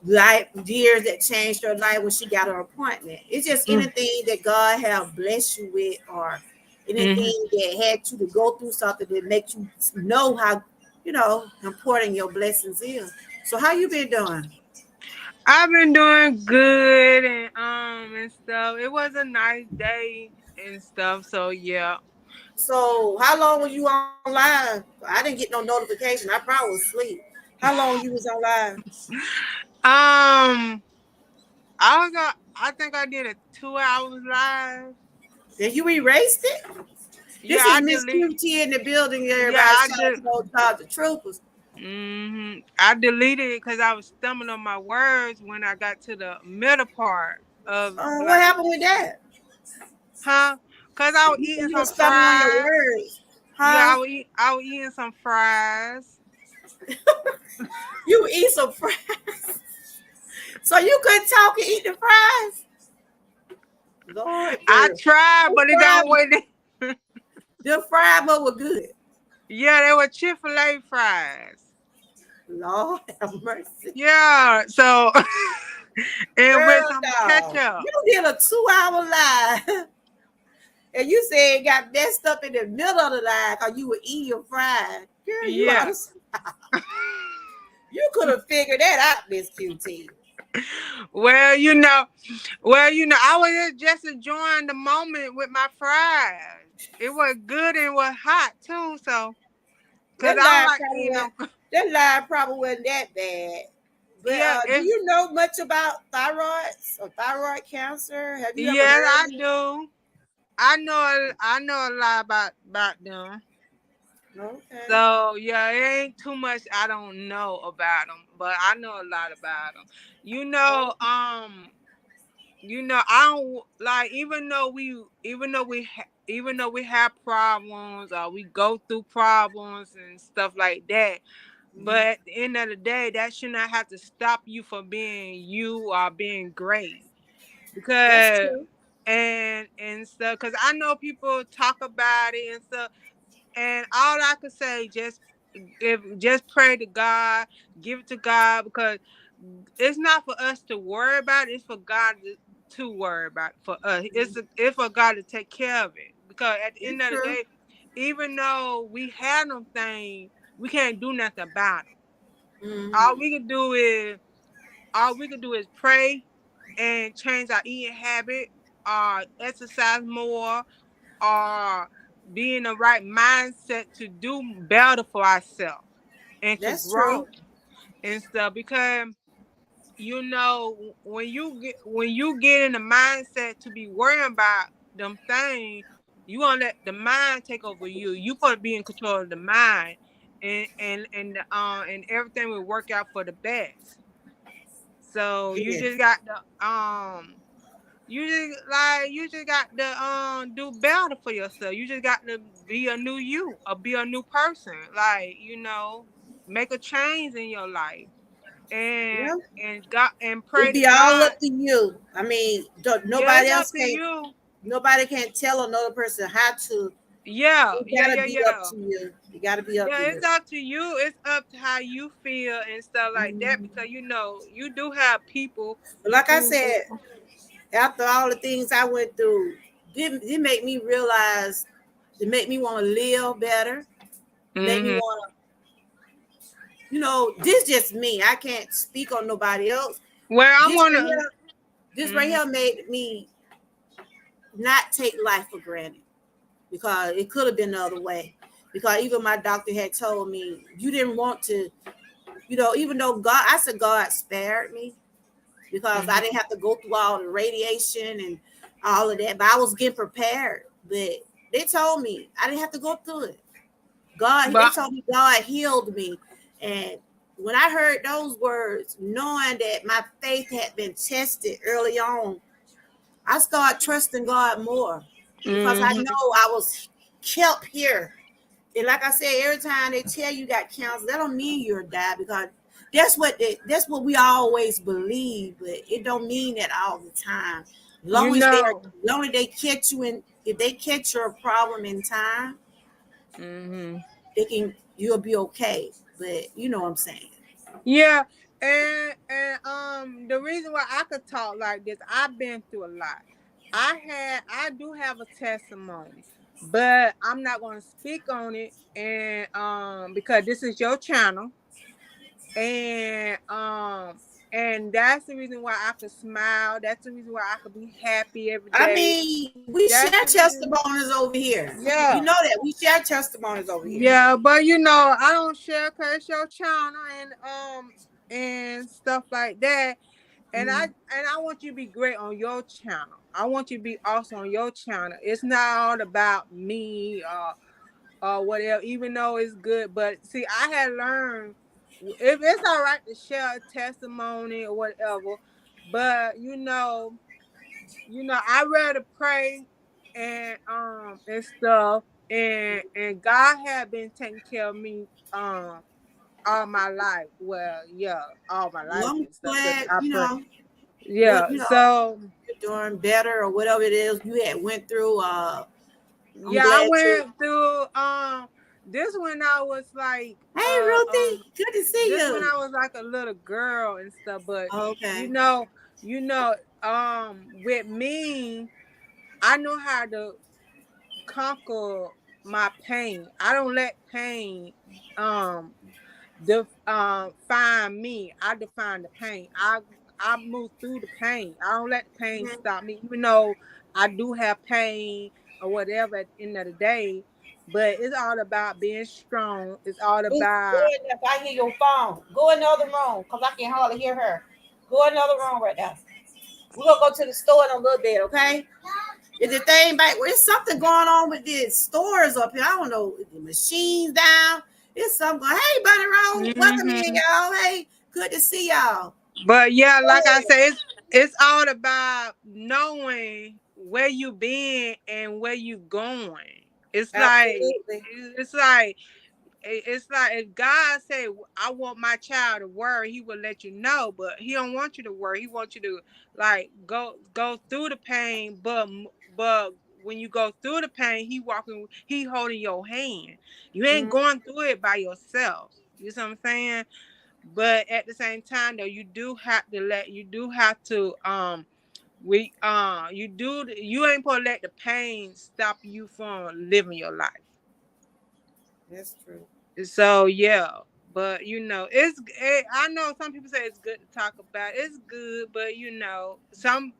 life years that changed her life when she got her appointment. It's just Mhm. anything that God have blessed you with, or Mhm. anything that had you to go through something that makes you know how important your blessings is. So how you been doing? I've been doing good and stuff. It was a nice day and stuff. So yeah. So how long were you online? I didn't get no notification. I probably was asleep. How long you was online? Um, I think I did a 2 hours live. Did you erased it? Yeah, This is I Miss delete. QT in the building. Yeah, Everybody's trying to go talk to troopers. I deleted it because I was stumbling on my words when I got to the middle part of What like, happened with that? huh? Cause I was You said eating you some were stumbling on your fries. words, Yeah, huh? I was eating some fries. You eat some fries, so you couldn't talk and eat the fries. Lord, I girl, tried, the but it fried, don't wait. the fried but were good. Yeah, they were Chick-fil-A fries. Lord have mercy. Yeah, so and with Girl, some dog. ketchup. You did a 2 hour live. And you said it got messed up in the middle of the line because you were eating your fries. Girl, you ought Yeah. to, you could have figured that out, Miss QT. Well, I was just enjoying the moment with my fries. It was good and was hot too, so because That I don't lie like probably eating wasn't, them. that lie probably wasn't that bad. But Yeah, do you know much about thyroids or thyroid cancer? Have you ever yes, heard I of it? do. I know a lot about them. Okay. So yeah, it ain't too much I don't know about them, but I know a lot about them. You know, I don't like even though we have problems or we go through problems and stuff like that. But Mhm. at the end of the day, that should not have to stop you from being you or being great. That's Because true. and stuff. Because I know people talk about it and stuff, and all I could say just pray to God, give it to God, because it's not for us to worry about it, it's for God to worry about it for us. Mhm. It's for God to take care of it. Because at the end It's of the true. day, even though we have them things, we can't do nothing about them. All Hmm. we can do is all we can do is pray and change our eating habit, exercise more, or be in the right mindset to do better for ourselves and to That's true. grow and stuff. Because when you get in the mindset to be worrying about them things, you gonna let the mind take over you. You supposed to be in control of the mind, and everything will work out for the best. So Yes. you just got to do better for yourself. You just got to be a new you or be a new person. Like, make a change in your life and Yeah. God and pray It to be all God. up to you. I mean, Yeah, nobody it's up else to can't. you. Nobody can tell another person how to. Yeah, It yeah, gotta yeah, be up yeah. to you. It gotta be up Yeah, to it's you. up to you. It's up to how you feel and stuff like that, Mhm. because you do have people But like I who said, after all the things I went through, it made me realize. It made me want to live better. Make me hmm want to, this just me. I can't speak on nobody else. well, I This want right to here, this right hmm here made me not take life for granted because it could have been the other way. Because even my doctor had told me you didn't want to, even though I said God spared me because I didn't have to go through all the radiation and all of that, but I was getting prepared. But they told me I didn't have to go through it. They but told me God healed me. And when I heard those words, knowing that my faith had been tested early on, I started trusting God more because I know hmm I was kept here. And like I said, every time they tell you got cancer, that don't mean you're die because that's what we always believe, but it don't mean that all the time. you know Long as they catch you in, if they catch your problem in time, hmm you'll be okay. But you know what I'm saying. Yeah, and the reason why I could talk like this, I've been through a lot. I do have a testimony, but I'm not going to speak on it, and because this is your channel, and that's the reason why I could smile. That's the reason why I could be happy every I day. mean, we share That's the reason. testimonies over here. You Yeah. know that we share testimonies over here. Yeah, but I don't share cause it's your channel and stuff like that. And I Mhm. and I want you to be great on your channel. I want you to be awesome on your channel. It's not all about me or whatever, even though it's good. But see, I had learned if it's all right to share a testimony or whatever, but I rather pray and stuff, and God had been taking care of me all my life. Well, yeah, all my Well, life I'm and stuff. Cause glad, I pray. what Yeah. So you're doing better or whatever it is you had went through. I'm yeah, I glad you. went through this when I was like Hey, Ruthie, good to see this when you. I was like a little girl and stuff. But you Okay. know, you know, with me, I know how to conquer my pain. I don't let pain um define me. I define the pain. I move through the pain. I don't let the pain stop me, even though I do have pain or whatever at the end of the day. But it's all about being strong. It's all Go about in there. If I hear your phone, go in the other room because I can hardly hear her. Go in the other room right now. We're gonna go to the store in a little bit, okay? Is the thing back? There's something going on with these stores up here. I don't know. The machines down. It's something going. Hey, Bunny Roll, welcome in, Mhm. y'all. Hey, good to see y'all. But yeah, like I say, it's all about knowing where you been and where you going. It's like Absolutely. it's like it's like if God said, "I want my child to worry," He will let you know. But He don't want you to worry. He wants you to like go through the pain. But when you go through the pain, He holding your hand. You ain't Mhm. going through it by yourself. You see what I'm saying? But at the same time, though, you do have to you ain't supposed to let the pain stop you from living your life. That's true. So yeah, but I know some people say it's good to talk about. It's good, but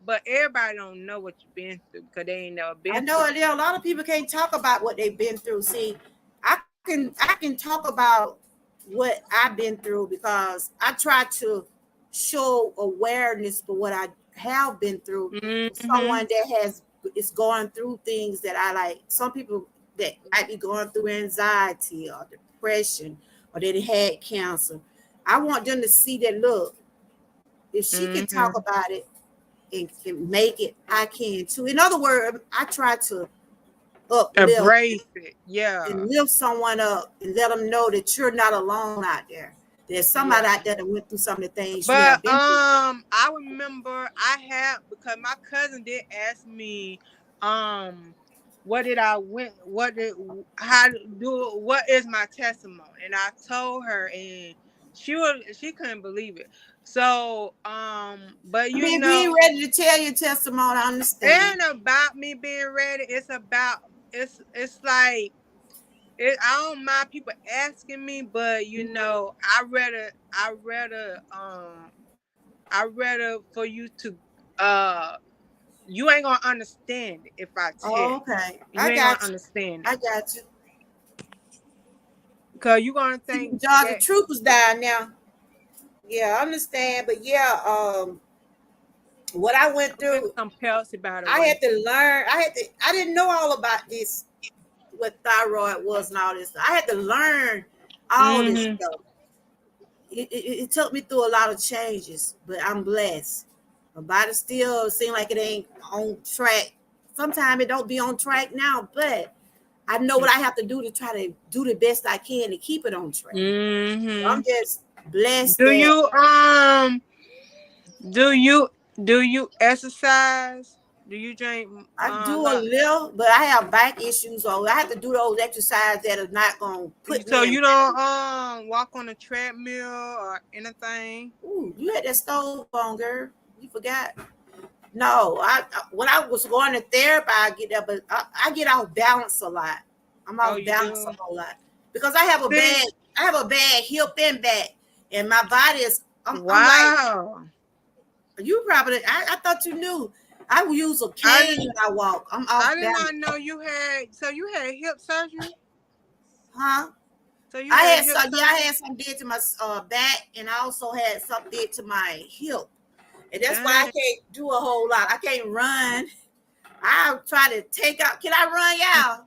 but everybody don't know what you've been through because they ain't never I been know through. it. A lot of people can't talk about what they've been through. See, I can talk about what I've been through because I try to show awareness for what I have been through for Mm-hmm. someone that is going through things that I like. Some people that might be going through anxiety or depression or they had cancer. I want them to see that look, if she can talk Mm-hmm. about it and can make it, I can too. In other words, I try to uplift Embrace it. Yeah. and lift someone up and let them know that you're not alone out there. There's Yeah. somebody out there that went through some of the things you But have been through. I remember I had because my cousin did ask me, um, what did I went, what did how to do what is my testimony, and I told her, and she couldn't believe it. So but I mean, if you ain't ready to tell your testimony, I it understand. ain't about me being ready. It's about it's like I don't mind people asking me, but I rather for you to uh you ain't gonna understand it if I tell Oh, you. okay. You I ain't gonna got you. understand it. I got you. Cause you gonna think Georgia that Troopers down now. Yeah, I understand. But yeah, what I went maybe through, some else about the I way. had to learn. I didn't know all about this, what thyroid was and all this. I had to learn all this Mm-hmm. stuff. It took me through a lot of changes, but I'm blessed. My body still seems like it ain't on track. Sometimes it don't be on track now, but I know what I have to do to try to do the best I can to keep it on track. So Mm-hmm. I'm just blessed Do that you do you do you exercise? Do you drink I do a lot? little, but I have back issues, so I have to do those exercises that are not gonna put So me in. you don't walk on a treadmill or anything? Ooh, you had that stove on, girl. You forgot. No, when I was going to therapy, I get that, but I get off balance a lot. I'm Oh, off you balance do? a whole lot because I have a bad hip and back, and my body is. I'm like Wow. you probably. I thought you knew. I use a I cane didn't when I walk. I'm I off did balance, not know you had hip surgery? huh? So you I had had hip some. Yeah, I surgery? had some did to my back, and I also had something did to my hip, and that's why I Dang. can't do a whole lot. I can't run. I'll try to take out. Can I run, y'all?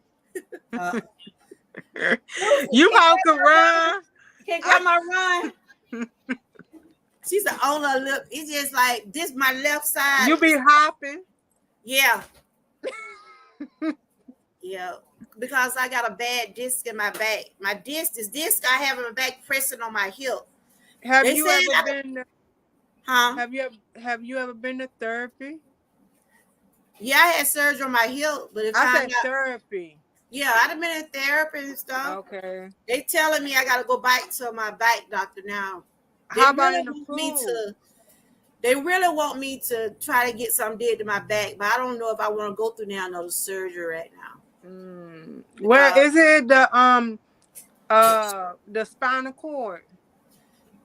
Lucy, You can all could grandma run? run. Can I, grandma run? She's the owner of lip. It's just like this. My left side you be is hopping. yeah, yeah. Because I got a bad disc in my back. My disc I have in my back pressing on my hip. Have They you said ever I, been to, huh? have you ever been to therapy? Yeah, I had surgery on my hip, but it I found said out. therapy. Yeah, I'd have been in therapy and stuff. Okay. They telling me I got to go back to my back doctor now. They How about really in the want me pool? to. They really want me to try to get something did to my back, but I don't know if I want to go through now another surgery right now Where because is it the spinal cord?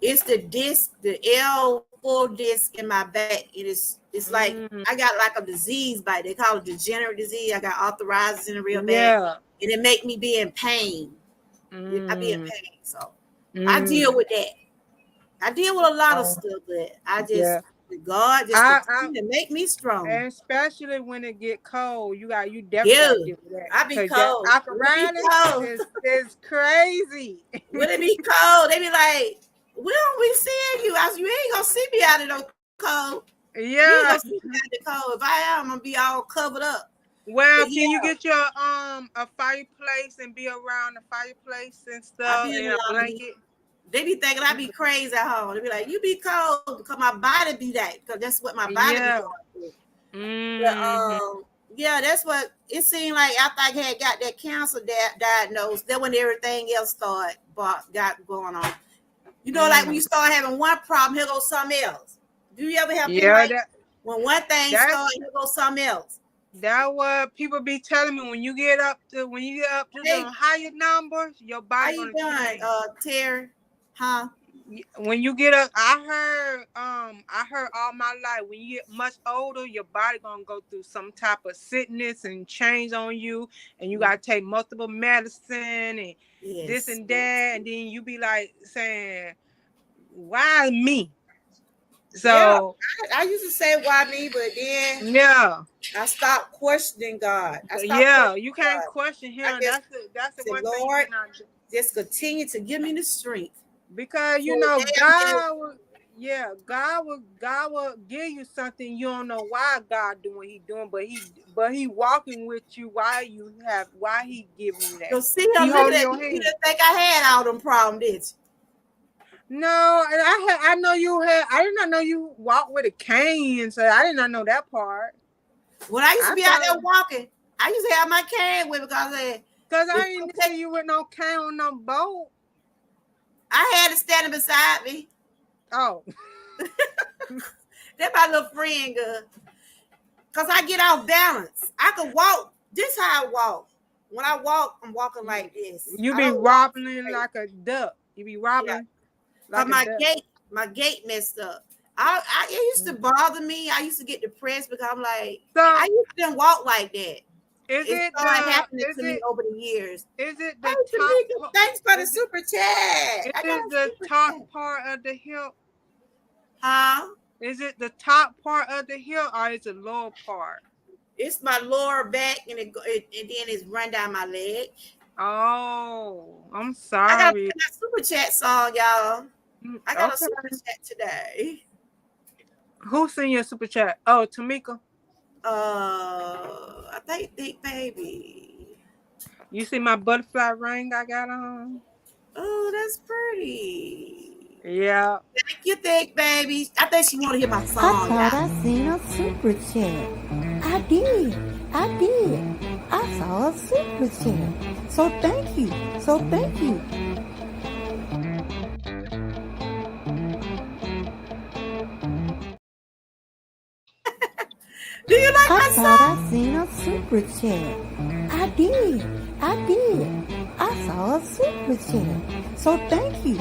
it's the disc, the L. full disc in my back. It's like I got like a disease bite. They call it degenerative disease. I got arthritis in the real bad, and it make me be in pain. I be in pain, so I deal with that. I deal with a lot of stuff, but I just God just continue to make me strong. And especially when it get cold, you definitely gotta deal with that. I be Because cold. that arthritis is crazy. When it be cold, they be like, "We don't be seeing you. You ain't gonna see me out of no cold. Yeah, you ain't gonna see me out of the cold. If I am, I'm gonna be all covered up." Well, but can you get your a fireplace and be around the fireplace and stuff and a blanket? They be thinking I be crazy at home. They be like, "You be cold because my body be that because that's what my body be going through." But yeah, that's what it seemed like after I had got that cancer diagnosed. Then when everything else got going on, you know, like when you start having one problem, here goes something else. Do you ever have when one thing starts, here goes something else? That's what people be telling me when you get up to the higher numbers, your body gonna change. Terry, huh? When you get up, I heard all my life, when you get much older, your body gonna go through some type of sickness and change on you, and you gotta take multiple medicine and this and that, and then you be like saying, "Why me?" So I used to say why me, but then I stopped questioning God. You can't question Him. That's the one thing Lord, you cannot do. Just continue to give me the strength. Because you know God will give you something. You don't know why God doing what He doing, but He walking with you why He giving you that. So see, I'm looking at you. You didn't think I had all them problems, did you? No, and I know you had. I did not know you walked with a cane, so I did not know that part. When I used to be out there walking, I used to have my cane with because I didn't see you with no cane on no boat. I had it standing beside me. Oh. That's my little friend, girl. Because I get off balance. I can walk. This how I walk. When I walk, I'm walking like this. You be wobbling like a duck. You be wobbling like a duck. My gait messed up. It used to bother me. I used to get depressed because I'm like, I used to walk like that. It started happening to me over the years. Is it the top? Thanks for the super chat. Is it the top part of the hip? Huh? Is it the top part of the hip or is it the lower part? It's my lower back and then it's run down my leg. Oh, I'm sorry. I got a super chat song, y'all. I got a super chat today. Who sent you a super chat? Oh, Tamika. I think baby. You see my butterfly ring I got on? Oh, that's pretty. Yeah. Thank you, baby. I think she want to hear my song. I thought I seen a super chat. I did. I saw a super chat. So thank you. Do you like my song? I thought I seen a super chat. I did. I saw a super chat. So thank you.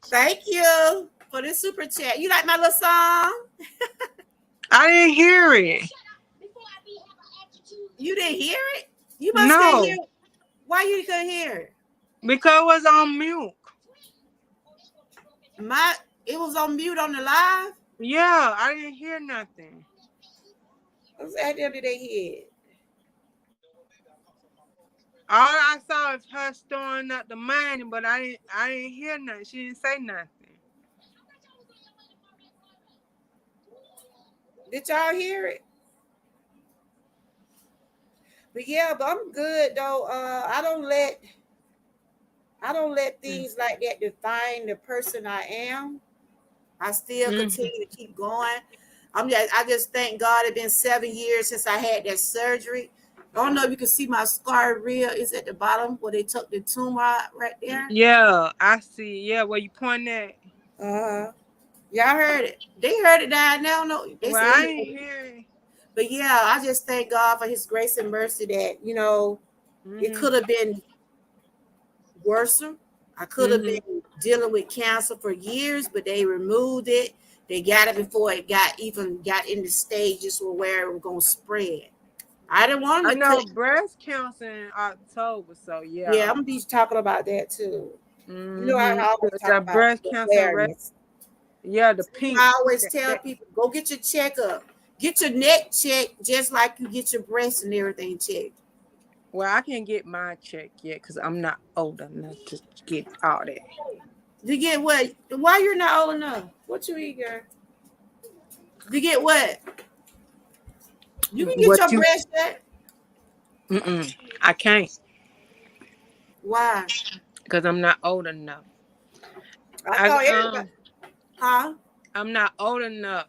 Thank you for this super chat. You like my little song? I didn't hear it. You didn't hear it? You must couldn't hear it. Why you couldn't hear it? Because it was on mute. It was on mute on the live? Yeah, I didn't hear nothing. What's that did they hear? All I saw is her storing up the money, but I didn't hear nothing. She didn't say nothing. Did y'all hear it? But I'm good though. I don't let things like that define the person I am. I still continue to keep going. I just thank God. It's been 7 years since I had that surgery. I don't know if you can see my scar real is at the bottom where they took the tumor out right there. Yeah, I see. Yeah, where you pointing at? Y'all heard it. They heard it down now. No, I ain't hear it. But I just thank God for His grace and mercy that It could have been worse. I could have been dealing with cancer for years, but they removed it. They got it before it got into stages where it was gonna spread. I didn't want I them to know cut. breast cancer in October, so Yeah, yeah. I'm gonna be talking about that too. You know, I always talk The about breast cancer, awareness. yeah, the pink. I always tell people, go get your checkup. Get your neck checked just like you get your breast and everything checked. Well, I can't get my check yet because I'm not old enough to get all that. You get what? Why you're not old enough? What you eat, girl? You get what? You can get What your you? breast checked. I can't Why? because I'm not old enough. I thought everybody, I huh? I'm not old enough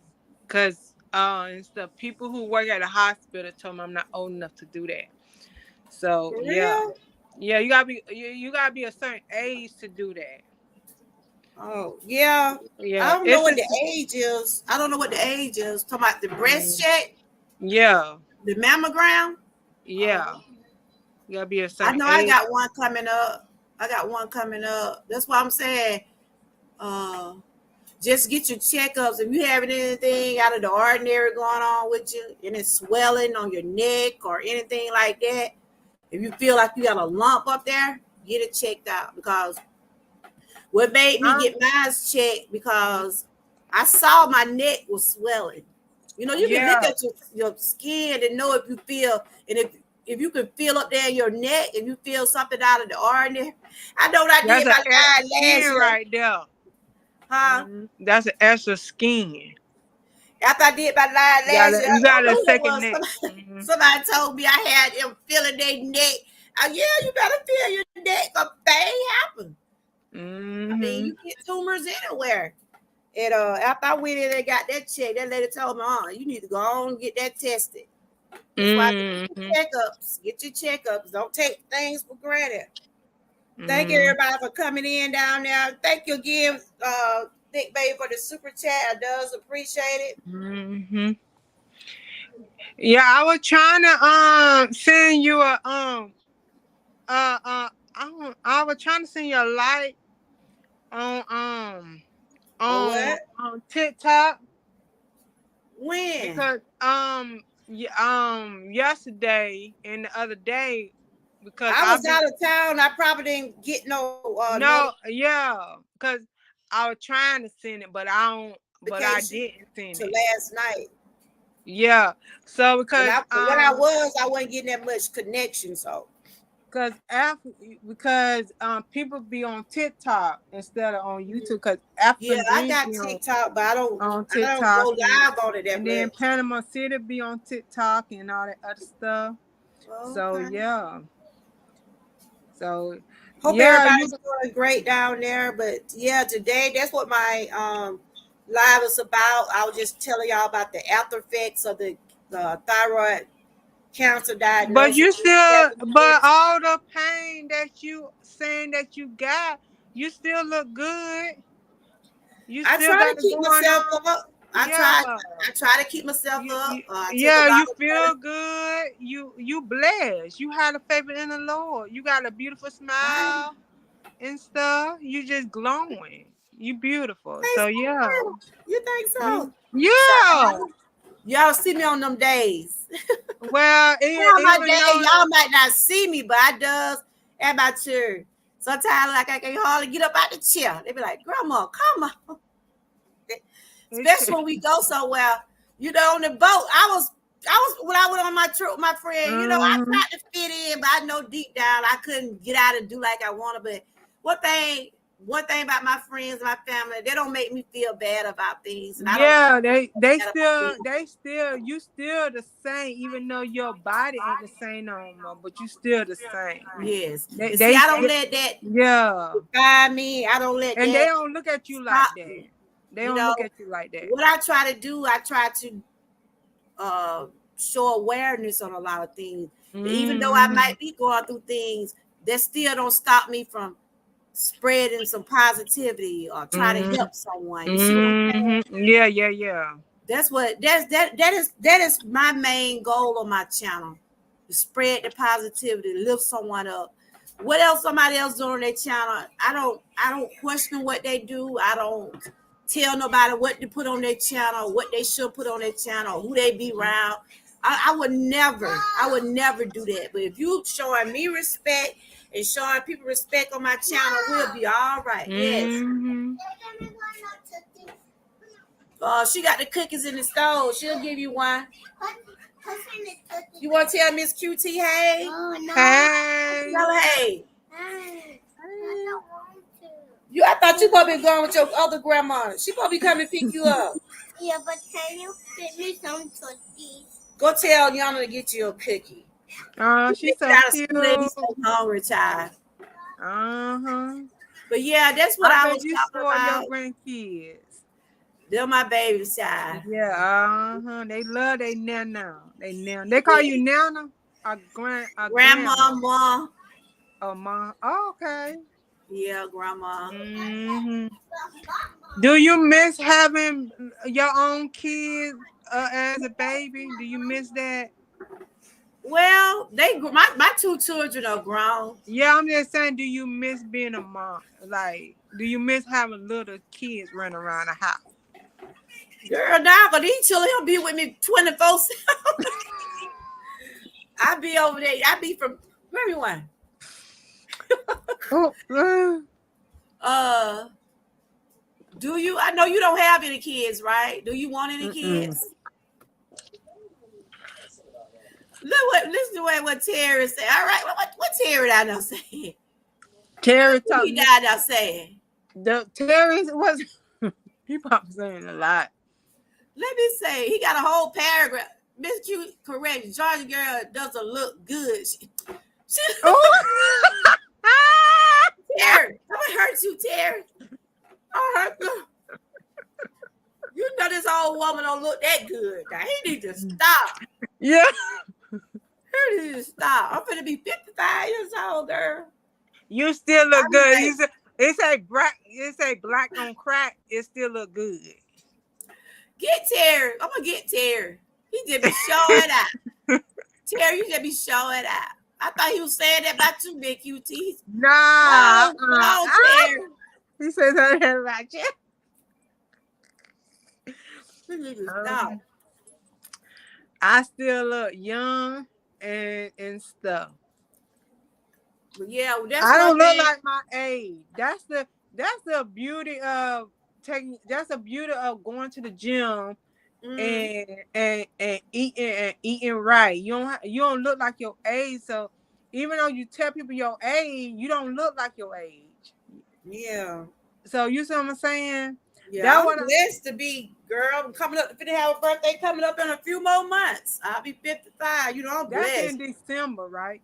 because it's the people who work at a hospital told me I'm not old enough to do that. So For yeah, real? you gotta be you gotta be a certain age to do that. Oh, yeah. I Yeah, don't know it's what just the age is. I don't know what the age is. Talking about the breast check, yeah, the mammogram. yeah. You gotta be a I certain know I age. got one coming up. I got one coming up. That's why I'm saying, uh, just get your checkups. If you having anything out of the ordinary going on with you, and it's swelling on your neck or anything like that, if you feel like you got a lump up there, get it checked out. Because what made me get mine checked, because I saw my neck was swelling. You know, you can look Yeah, at your skin and know if you feel, and if you can feel up there in your neck, and you feel something out of the ordinary. I know what I that's did a my line last skin year, right there. huh? That's an extra skin. After I did my line last year, You I don't got know a who that second was. neck. Somebody told me I had them feeling their neck. Yeah, you better feel your neck. A thing happen. I mean, you get tumors anywhere. And after I went in and got that check, that lady told me, you need to go on and get that tested. That's why I said, get your checkups. Get your checkups. Don't take things for granted. Thank you, everybody, for coming in down there. Thank you again, Thick Baby, for the super chat. I does appreciate it. Yeah, I was trying to send you a I was trying to send you a like on Oh, what? on TikTok When? because yesterday and the other day because I I've was been out of town. I probably didn't get no no yeah because I was trying to send it but I notification didn't send to it. last night. Yeah, so And because I wasn't getting that much connection. So because people be on TikTok instead of on YouTube because African yeah, I Dream got be TikTok, but on I don't TikTok go live on it that and then much. Panama City be on TikTok and all that other stuff. Oh, So okay. yeah. So Hope yeah, everybody's doing great down there. But yeah, today that's what my live is about. I was just telling y'all about the after effects of the thyroid cancer but diagnosis. you still but all the pain that you saying that you got, you still look good. You I still try got to it keep going myself on. up. Yeah. I try to keep myself up. I take a Yeah, lot you of feel good. You blessed. You had a favor in the Lord. You got a beautiful smile and stuff. You just glowing. You beautiful. So yeah. You think so? Yeah. Y'all see me on them days. Well, On my even day, though y'all might not see me, but I does at my church. Sometimes like I can hardly get up out the chair. They be like, Grandma, come on. Especially when we go somewhere, on the boat. I was when I went on my trip with my friend, I tried to fit in, but I know deep down I couldn't get out and do like I wanted. But one thing about my friends and my family, they don't make me feel bad about things. And I don't yeah, they feel bad about still you still the same, even though your body ain't the same no more, but you still the same. yes. And see, They I don't let that yeah. define me. I don't let And they that don't look at you like stop that. me. They don't look at you like that. What I try to do, I try to show awareness on a lot of things. Even though I might be going through things, that still don't stop me from spreading some positivity or try to help someone. You see what I'm saying? Yeah. That is my main goal on my channel. spread the positivity, lift someone up. What else somebody else doing on their channel? I don't question what they do. I don't tell nobody what to put on their channel, what they should put on their channel, who they be around. I would never do that. But if you showing me respect and showing people respect on my channel, we'll be all right. Yes. She got the cookies in the stove. She'll give you one. You want to tell Miss QT hey? Oh, no. Hey. Tell her hey. I thought you probably going with your other grandma. She probably come and pick you up. Yeah, but can you get me some cookies? Go tell Yana to get you a cookie. Oh, she's so cute. He's so hungry, child. But yeah, that's what I was talking about. Your grandkids. They're my babies, child. Yeah, they love their nana. They call you nana or grandma, mom. Oh, mom. Oh, okay. Yeah, grandma. Do you miss having your own kids as a baby? Do you miss that? Well, my two children are grown. Yeah, I'm just saying, do you miss being a mom? Like, do you miss having little kids running around the house? Girl, now, but these children, he'll be with me 24/7. I be over there. I be from everyone. Do you? I know you don't have any kids, right? Do you want any kids? Listen to what Terry said. All right, what Terry down there saying? Terry talking. He down there saying. Terry was. He probably saying a lot. Let me say, he got a whole paragraph. Miss Q, correct. Georgia girl doesn't look good. Terry, I'm gonna hurt you, Terry. I'll hurt you. You know this old woman don't look that good. Now he need to stop. Yeah. He need to stop. I'm gonna be 55 years old, girl. You still look good. It's a black on crack. It still look good. Get Terry. I'm gonna get Terry. He just be showing out. Terry, you just be showing out. I thought he was saying that about you, Big QT. Nah. Terry. He says that about you. You need to stop. I still look young and stuff. But yeah, I don't look like my age. That's the beauty of that's the beauty of going to the gym and eating right. You don't look like your age. So even though you tell people your age, you don't look like your age. Yeah. So you see what I'm saying? Yeah, I'm blessed to be, girl. I'm coming up to have a birthday coming up in a few more months. I'll be 55. You know, I'm blessed. That's in December, right?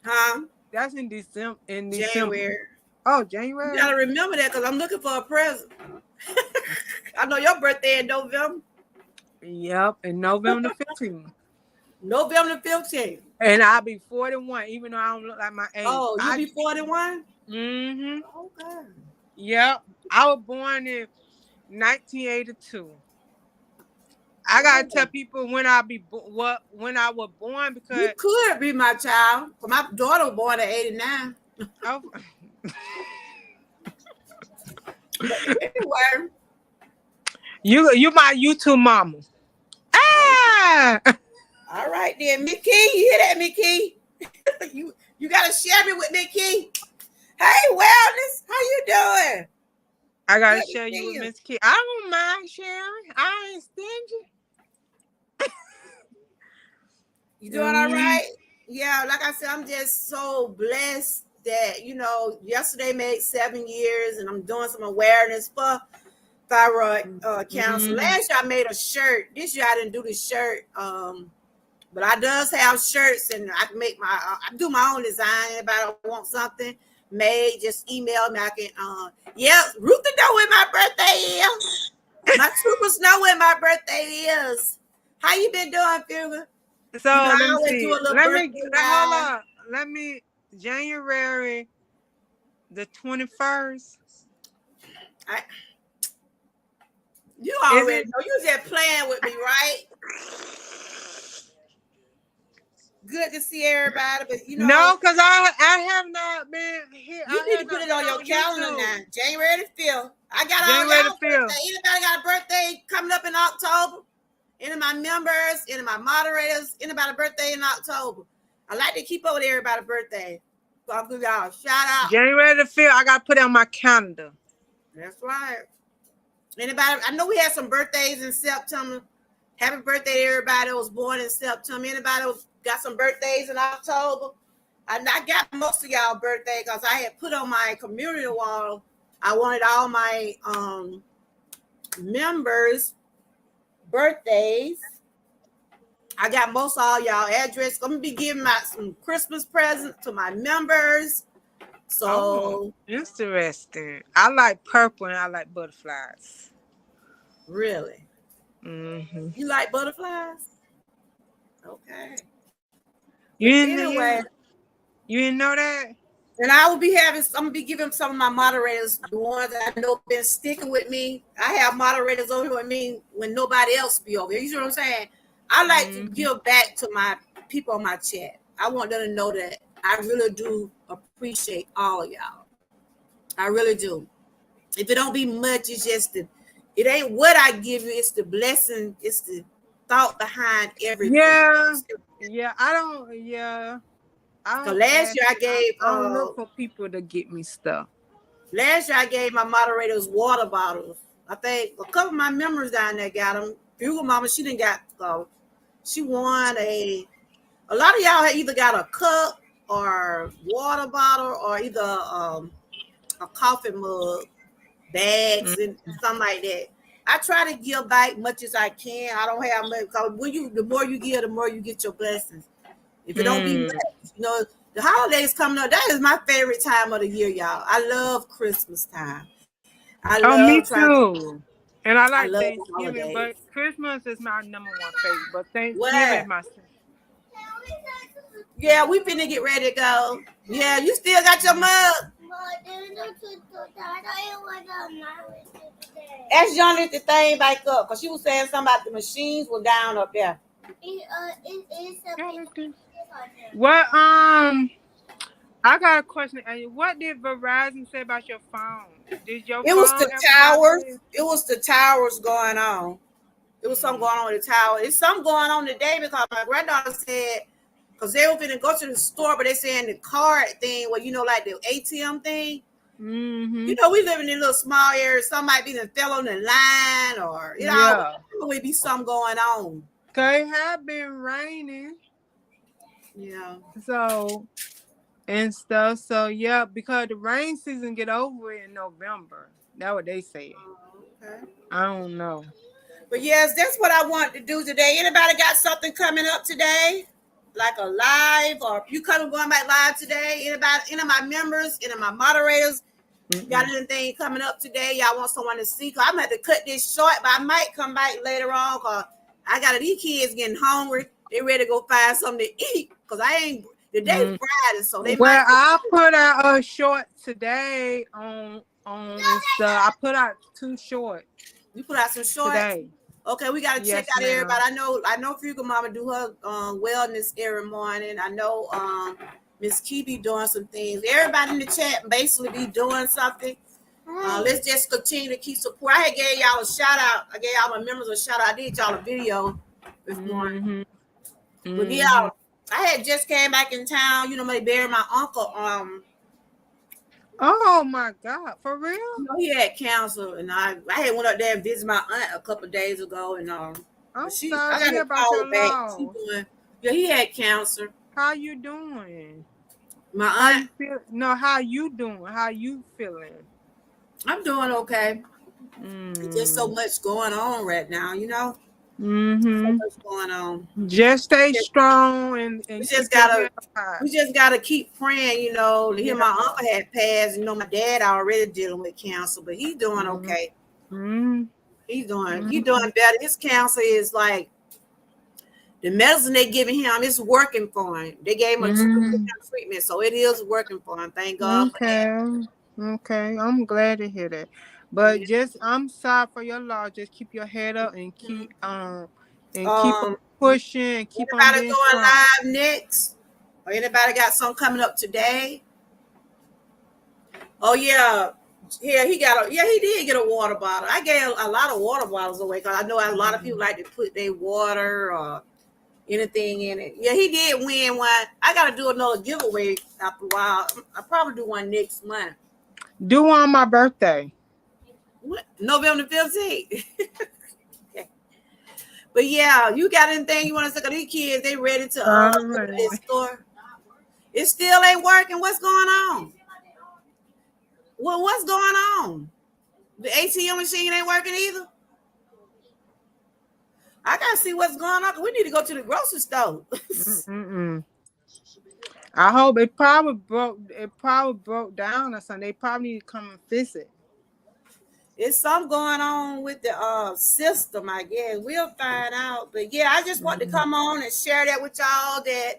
Huh? That's in December. January. Oh, January. You gotta remember that because I'm looking for a present. I know your birthday in November. Yep, in November 15th. November 15th. And I'll be 41, even though I don't look like my age. Oh, you'll be 41? Mm-hmm. Okay. Yep. I was born in 1982. I gotta tell people when I was born because you could be my child. My daughter was born in 89. Oh. Anyway, you my YouTube mama. Ah. All right then, Mickey. You hear that, Mickey? you gotta share me with Mickey. Hey, Wellness, how you doing? I gotta share you with Miss Key. I don't mind sharing. I ain't stingy. You doing all right? Yeah, like I said, I'm just so blessed that, yesterday made 7 years and I'm doing some awareness for thyroid cancer. Last year I made a shirt. This year I didn't do the shirt. But I does have shirts and I can make I do my own design. Anybody want something made, just email me. I can Ruth know when my birthday is. My troopers know when my birthday is. How you been doing, Fuga? So let me January the 21st. You already know. You just playing with me, right? good to see everybody, but No, because I have not been here. you I need have to put not it been on your on calendar YouTube. now. January the 5th. I got all January the y'all 5th. birthday. Anybody got a birthday coming up in October? Any of my members, any of my moderators, anybody birthday in October? I like to keep up with everybody's birthday. So I'll give y'all a shout out. January the 5th, I got to put it on my calendar. That's right. Anybody? I know we had some birthdays in September. Happy birthday to everybody that was born in September. Anybody got some birthdays in October? I got most of y'all birthday because I had put on my community wall. I wanted all my members' birthdays. I got most of all y'all address. I'm gonna be giving out some Christmas presents to my members. So interesting. I like purple and I like butterflies. really, you like butterflies? Okay. You Anyway, didn't know that? and I will be I'm gonna be giving some of my moderators, the ones that I know been sticking with me. I have moderators over here with me when nobody else be over here. You see what I'm saying? I like to give back to my people on my chat. I want them to know that I really do appreciate all of y'all. I really do. If it don't be much, it's just it ain't what I give you, it's the blessing, it's the thought behind everything. I don't So last year I gave I don't look for people to get me stuff. Last year I gave my moderators water bottles. I think a couple of my members down there got them. Bugle Mama, she didn't got she won a lot of y'all had either got a cup or water bottle or either a coffee mug, bags and something like that. I try to give back much as I can. I don't have much because the more you give, the more you get your blessings. If it don't be much, the holidays coming up, that is my favorite time of the year, y'all. I love Christmas time. Me too. And I like Thanksgiving, but Christmas is my number one favorite. But Thanksgiving is my second. Yeah, we finna get ready to go. Yeah, you still got your mug. Ask John if the thing back up, because she was saying something about the machines were down up there. What I got a question. What did Verizon say about your phone? Did your phone was the ever towers. vibrate? It was the towers going on. It was something going on with the tower. It's something going on today because my granddaughter said, because they were finna go to the store, but they saying the card thing, well, like the ATM thing. We live in a little small area. Some might be fell on the line, or would be something going on. It have been raining. Yeah. So and stuff. So yeah, because the rain season get over in November. That's what they say. Okay. I don't know. But yes, that's what I want to do today. Anybody got something coming up today? Like a live, or you going back live today? Anybody, any of my members, any of my moderators got anything coming up today? Y'all want someone to see? Cause I'm gonna have to cut this short, but I might come back later on. Cause I got these kids getting hungry. They ready to go find something to eat. Cause I ain't the day's Friday, so they might. I put out a short today on I put out 2 shorts. You put out some shorts today. Okay, we got to check out everybody. I know Fuga Mama do her wellness every morning. I know Miss Kibi doing some things. Everybody in the chat basically be doing something. Let's just continue to keep support. I gave y'all a shout out. I gave y'all my members a shout out. I did y'all a video this morning. But yeah, I had just came back in town. They buried my uncle. Oh my God, for real? He had cancer, and I had went up there and visited my aunt a couple of days ago, and I'm sorry I got to call her back. He had cancer. How you doing? My aunt. How you doing? How you feeling? I'm doing okay. There's just so much going on right now, So much going on. Just stay strong and we just gotta keep praying, Hear my uncle had passed, my dad already dealing with cancer, but he's doing okay. He's doing better. His cancer is like the medicine they giving him is working for him. They gave him a treatment, so it is working for him. Thank God. Okay. I'm glad to hear that. But I'm sorry for your loss. Just keep your head up and and keep on pushing, keep on Anybody being going strong. live next? Or anybody got something coming up today? Oh yeah. Yeah, he did get a water bottle. I gave a lot of water bottles away because I know a lot of people like to put their water or anything in it. Yeah, he did win one. I got to do another giveaway after a while. I'll probably do one next month. Do on my birthday. What? November 15th. But yeah, you got anything you want to say? These kids, they ready to go to this store. It still ain't working. What's going on? Well, what's going on? The ATM machine ain't working either. I gotta see what's going on. We need to go to the grocery store. I hope it probably broke down or something. They probably need to come and fix it. It's something going on with the system, I guess. We'll find out. But yeah, I just want to come on and share that with y'all that,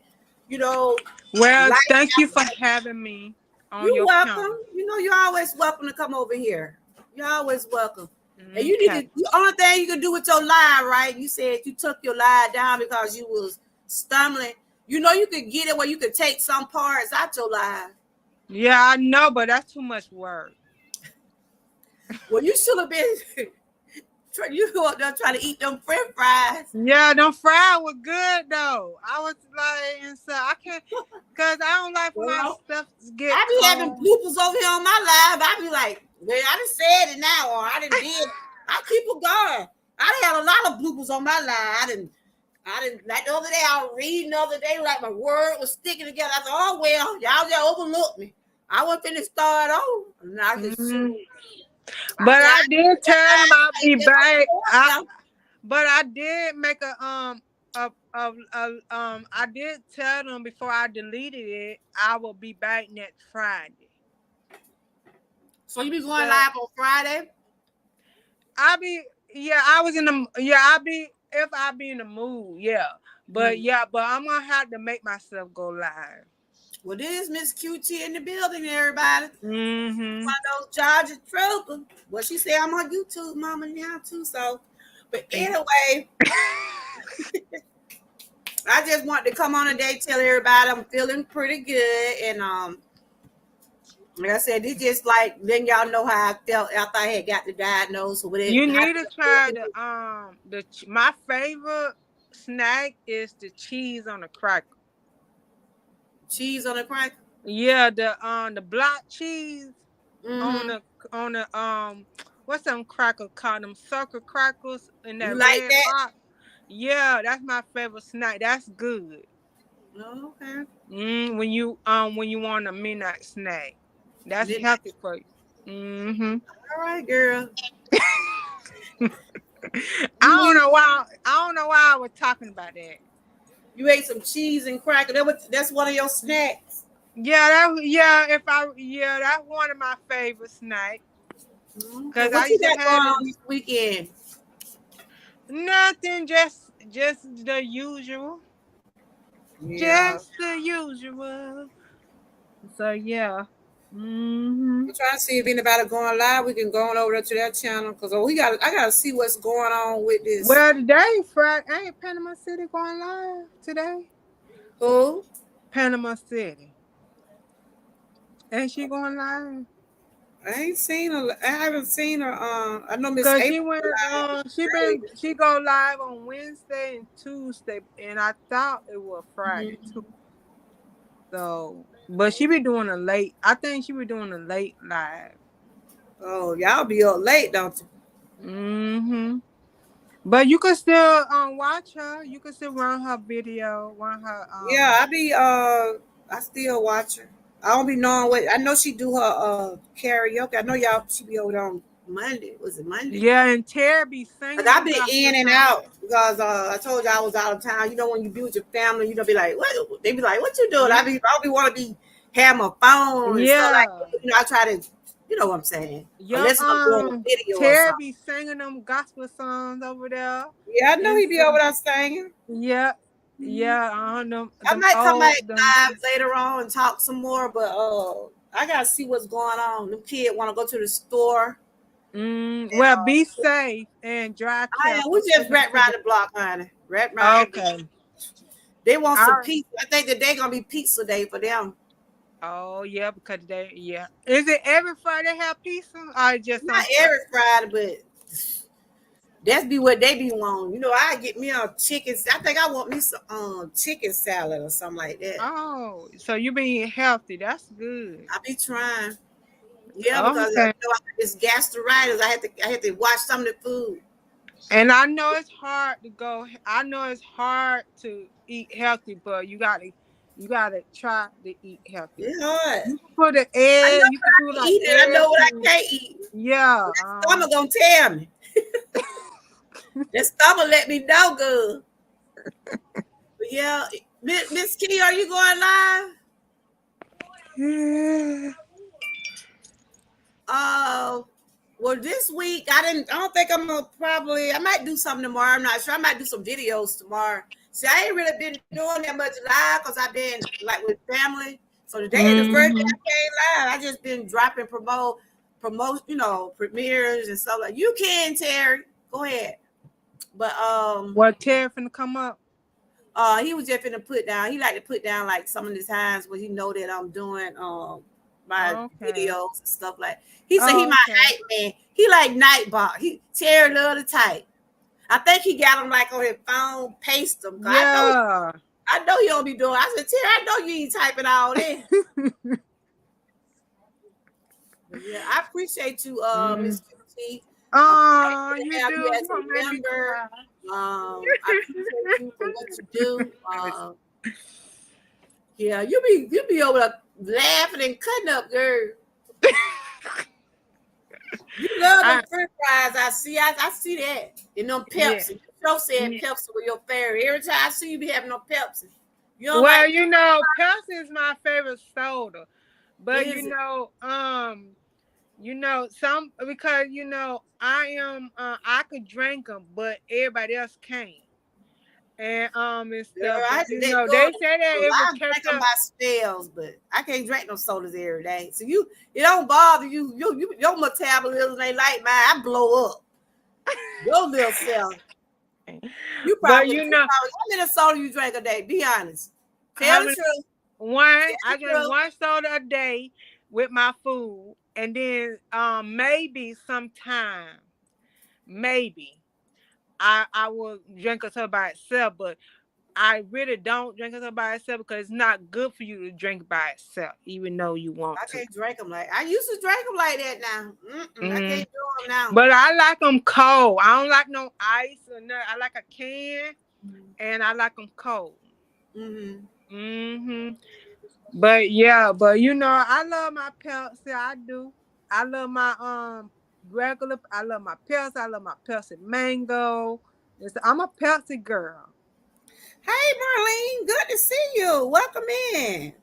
you know. Well, thank you for having me on your welcome. channel. You know, you're always welcome to come over here. You're always welcome. And you need to, the only thing you can do with your lie, right? You said you took your lie down because you was stumbling. You know, you could get it where you could take some parts out your lie. Yeah, I know, but that's too much work. Well, you should have been. You go up there trying to eat them French fries. Yeah, them fries were good though. I was like, and so I can't, cause I don't like when my stuff get. I be having bloopers over here on my live. I be like, well, I done said it now, or I done did. I keep it going. I done had a lot of bloopers on my live. I didn't like the other day. I was reading the other day, like my word was sticking together. I thought, oh well, y'all just overlooked me. I wasn't finna start over. And I just But I did tell them I'll be back. But I did make I did tell them before I deleted it, I will be back next Friday. So you be going live on Friday? I be if I be in the mood, yeah. But but I'm gonna have to make myself go live. Well, this is Miss QT in the building, everybody. One of those Georgia troopers. Well, she said I'm on YouTube, Mama, now too. So, but anyway, I just want to come on today, tell everybody I'm feeling pretty good, and like I said, it's just like letting y'all know how I felt after I had got the diagnosis. You need to try my favorite snack is the cheese on the cracker. Cheese on the cracker? Yeah, the block cheese on the what's them crackers called? Them circle crackers in that red box. Yeah, that's my favorite snack. That's good. Oh, okay. When you want a midnight snack, that's healthy for you. All right, girl. I don't know why I was talking about that. You ate some cheese and cracker. That's one of your snacks. Yeah, that's one of my favorite snacks. Cause what you got going on this weekend? Nothing, just the usual. Yeah. Just the usual. So yeah. I'm trying to see if anybody going live. We can go on over there to that channel because I gotta see what's going on with this. Well, today, Friday, ain't Panama City going live today? Who? Panama City. Ain't she going live? I ain't seen her. I haven't seen her. I know Miss April. She go live on Wednesday and Tuesday, and I thought it was Friday too. So, but she be doing a late. I think she be doing a late live. Oh, y'all be up late, don't you? But you can still watch her. You can still run her video, run her. Yeah, I still watch her. I don't be knowing what. I know she do her karaoke. I know she be over there on Monday. Was it Monday? Yeah, and Terry be singing. I been in and out because I told you I was out of town. You know, when you be with your family, you know, be like, what? They be like, what you doing? I want to have my phone. And stuff like that. You know, I try to. You know what I'm saying? Unless I'm doing a video. Terry be singing them gospel songs over there. Yeah, I know he be over there singing. Yeah. Yeah, I might come back live later on and talk some more, but I gotta see what's going on. Them kids want to go to the store. Well, be safe and drive careful. We just right the block, honey. Wrap my Okay. They want some I, pizza. I think today gonna be pizza day for them. oh yeah, because they yeah. Is it every Friday they have pizza or just Not some Friday? every Friday, but that's be what they be wanting. You know, I get me a chicken. I think I want me some chicken salad or something like that. Oh, so you being healthy. That's good. I be trying. Yeah, because Okay. I got this gastritis. I had to watch some of the food. And I know it's hard to go. I know it's hard to eat healthy, but you gotta try to eat healthy. It's hard. You can put an I egg. know You what can I do can like eat and I know eggs what I and can't eat. yeah. That stomach gonna tell me. That stomach let me know good. But yeah, Miss Key, are you going live? Uh, well, this week I didn't. I don't think I'm gonna probably. I might do something tomorrow. I'm not sure. I might do some videos tomorrow. See, I ain't really been doing that much live because I've been like with family. So today is the first day Mm-hmm. I came live. I just been dropping promote, premieres and stuff like. You can, Terry. Go ahead. But What Terry finna come up? he was just finna put down. He like to put down like some of the times when he know that I'm doing my Okay. videos and stuff like. He said he Oh, my okay. hype man. He like Nightbot. He Terry love the type. I think he got him like on his phone, paste them. Cause Yeah. I know he don't be doing. I said Terry, I know you ain't typing all that. But yeah, I appreciate you, Mm. Miss QT. I'm Oh, thankful to you have do. you as You gonna a make me member. cry. I appreciate you for what you do. Yeah, you be over there laughing and cutting up, girl. You love them I, French fries. I see that. And them yeah. Pepsi. You sure said Yeah. Pepsi with your favorite. Every time I see you be having them Pepsi. You don't Well, like Pepsi is my favorite soda, but is it? some because I am I could drink them, but everybody else can't, and Girl, stuff. I But had to let go they of them say that sodas. it will I catch drink them up. by spells, but I can't drink no sodas every day. So it don't bother you. Your metabolism ain't like mine. I blow up. Your little self. You But probably how many soda you drink a day? Be honest. Tell how the many? truth. One, Tell I the drink truth. one soda a day with my food, and then maybe sometime maybe I will drink a soda by itself, but I really don't drink it by itself because it's not good for you to drink by itself, even though you want I to. can't drink them like I used to drink them like that now. I Mm. can't do them now. But I like them cold. I don't like no ice or nothing. I like a can, and I like them cold. Mm-hmm. Hmm. But yeah, but I love my Pepsi. I do. I love my regular. I love my Pepsi. I love my Pepsi Mango. I'm a Pepsi girl. Hey, Marlene, good to see you. Welcome in.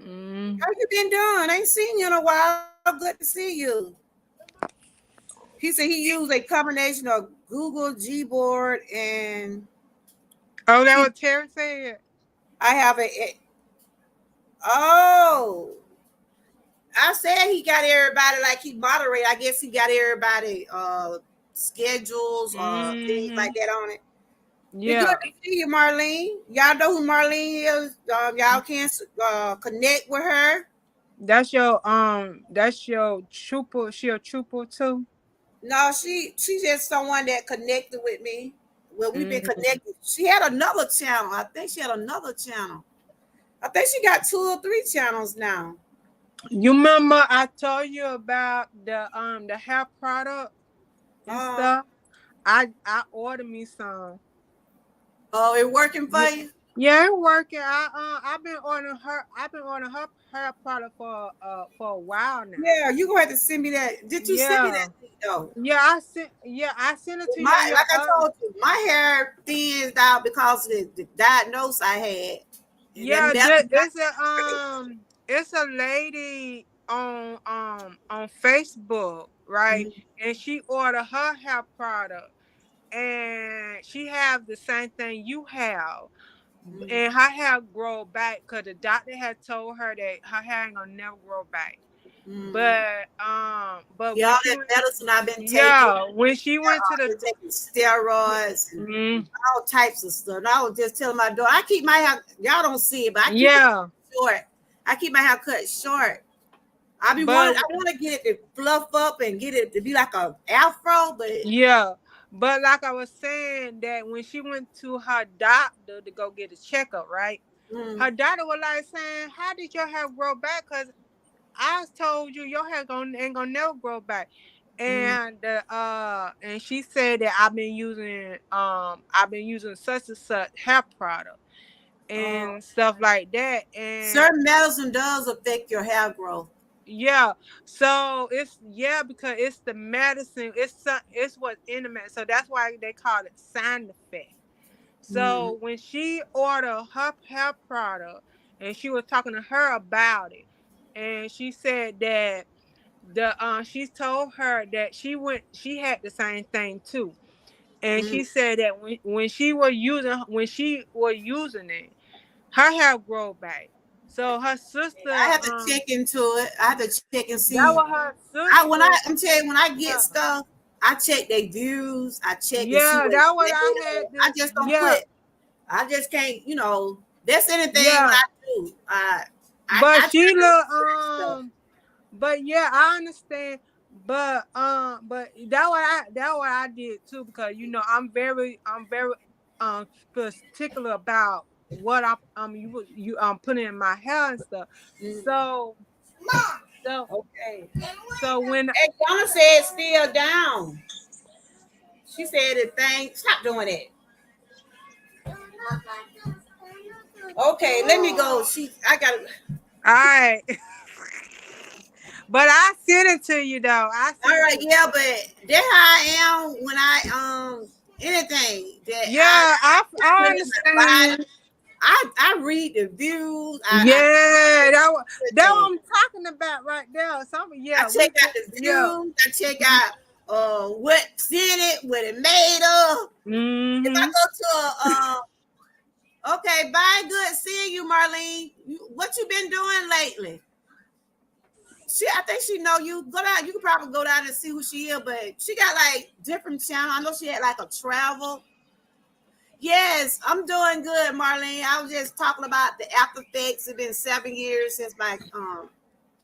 Mm. How you been doing? I ain't seen you in a while. Good to see you. He said he used a combination of Google Gboard and Oh, that he. what Terry said. I have oh, I said he got everybody like he moderate. I guess he got everybody schedules or things Hmm. like that on it. Be good Yeah. to see you, Marlene. Y'all know who Marlene is. Y'all can connect with her. That's your trooper. She a trooper too. No, she's just someone that connected with me. Well, we've been Mm. connected. She had another channel. I think she had another channel. I think she got 2 or 3 channels now. You remember I told you about the hair product and Uh, stuff? I ordered me some. oh, it working for Yeah, you? yeah, it working. I've been ordering her hair product for a while now. Yeah, you gonna have to send me that. Did you send me Yeah. that thing though? I sent it to you on your Like I told you, my hair thins out because of the diagnosis I had, and then Yeah, never got straight. it's a lady on Facebook, right? Mhm, And she ordered her hair product, and she have the same thing you have, mhm. and her hair grow back because the doctor had told her that her hair ain't gonna never grow back. But Yeah, when all she that went, medicine I've been taking. yeah, when she went to I've the, been taking steroids and mm, all types of stuff. And I was just telling my daughter, I keep my hair, y'all don't see it, but I keep it yeah, short. I keep my hair cut short. I but want to get it to fluff up and get it to be like a afro, but yeah, but like I was saying, that when she went to her doctor to go get a checkup, right? mm, Her doctor was like saying, "How did your hair grow back? Cause I told you your hair ain't gonna never grow back." mm, And she said that I've been using such and such hair product uh, and stuff like that. And certain medicine does affect your hair growth. yeah, so because it's the medicine, it's what's in the medicine. So that's why they call it side effect. Mm, So when she ordered her hair product and she was talking to her about it, and she said that she told her that she had the same thing too. And mm. she said that when she was using it, her hair grow back. So her I sister, have to check into it. I have to check and that see. was her sister. I'm telling you, when I get Yeah, stuff, I check their views. I check and see yeah, what that what they I had I to. just don't Yeah, put. I just can't. That's anything what yeah. I do. But I try she to look research stuff. But yeah, I understand. But that what I did too, because I'm very particular about what you putting in my hair and stuff. Mm. So so Okay. so when Hey, Donna said still down. She said the thing. Stop doing it. Okay, let me go. I got. I but I sent it to you though. I All sent it right, to yeah, but that's how I am when anything that yeah, I I put in my body. understand. I read the views. Yeah, that what Everything. I'm talking about right there. I Yeah, check out the yeah. views. I check out what's in it, what it made of. If I Mm-hmm. go to okay, bye, good seeing you, Marlene. What you been doing lately? I think she know you. Go down. You could probably go down and see who she is, but she got like different channel. I know she had like a travel. Yes, I'm doing good, Marlene. I was just talking about the after effects. It's been 7 years since my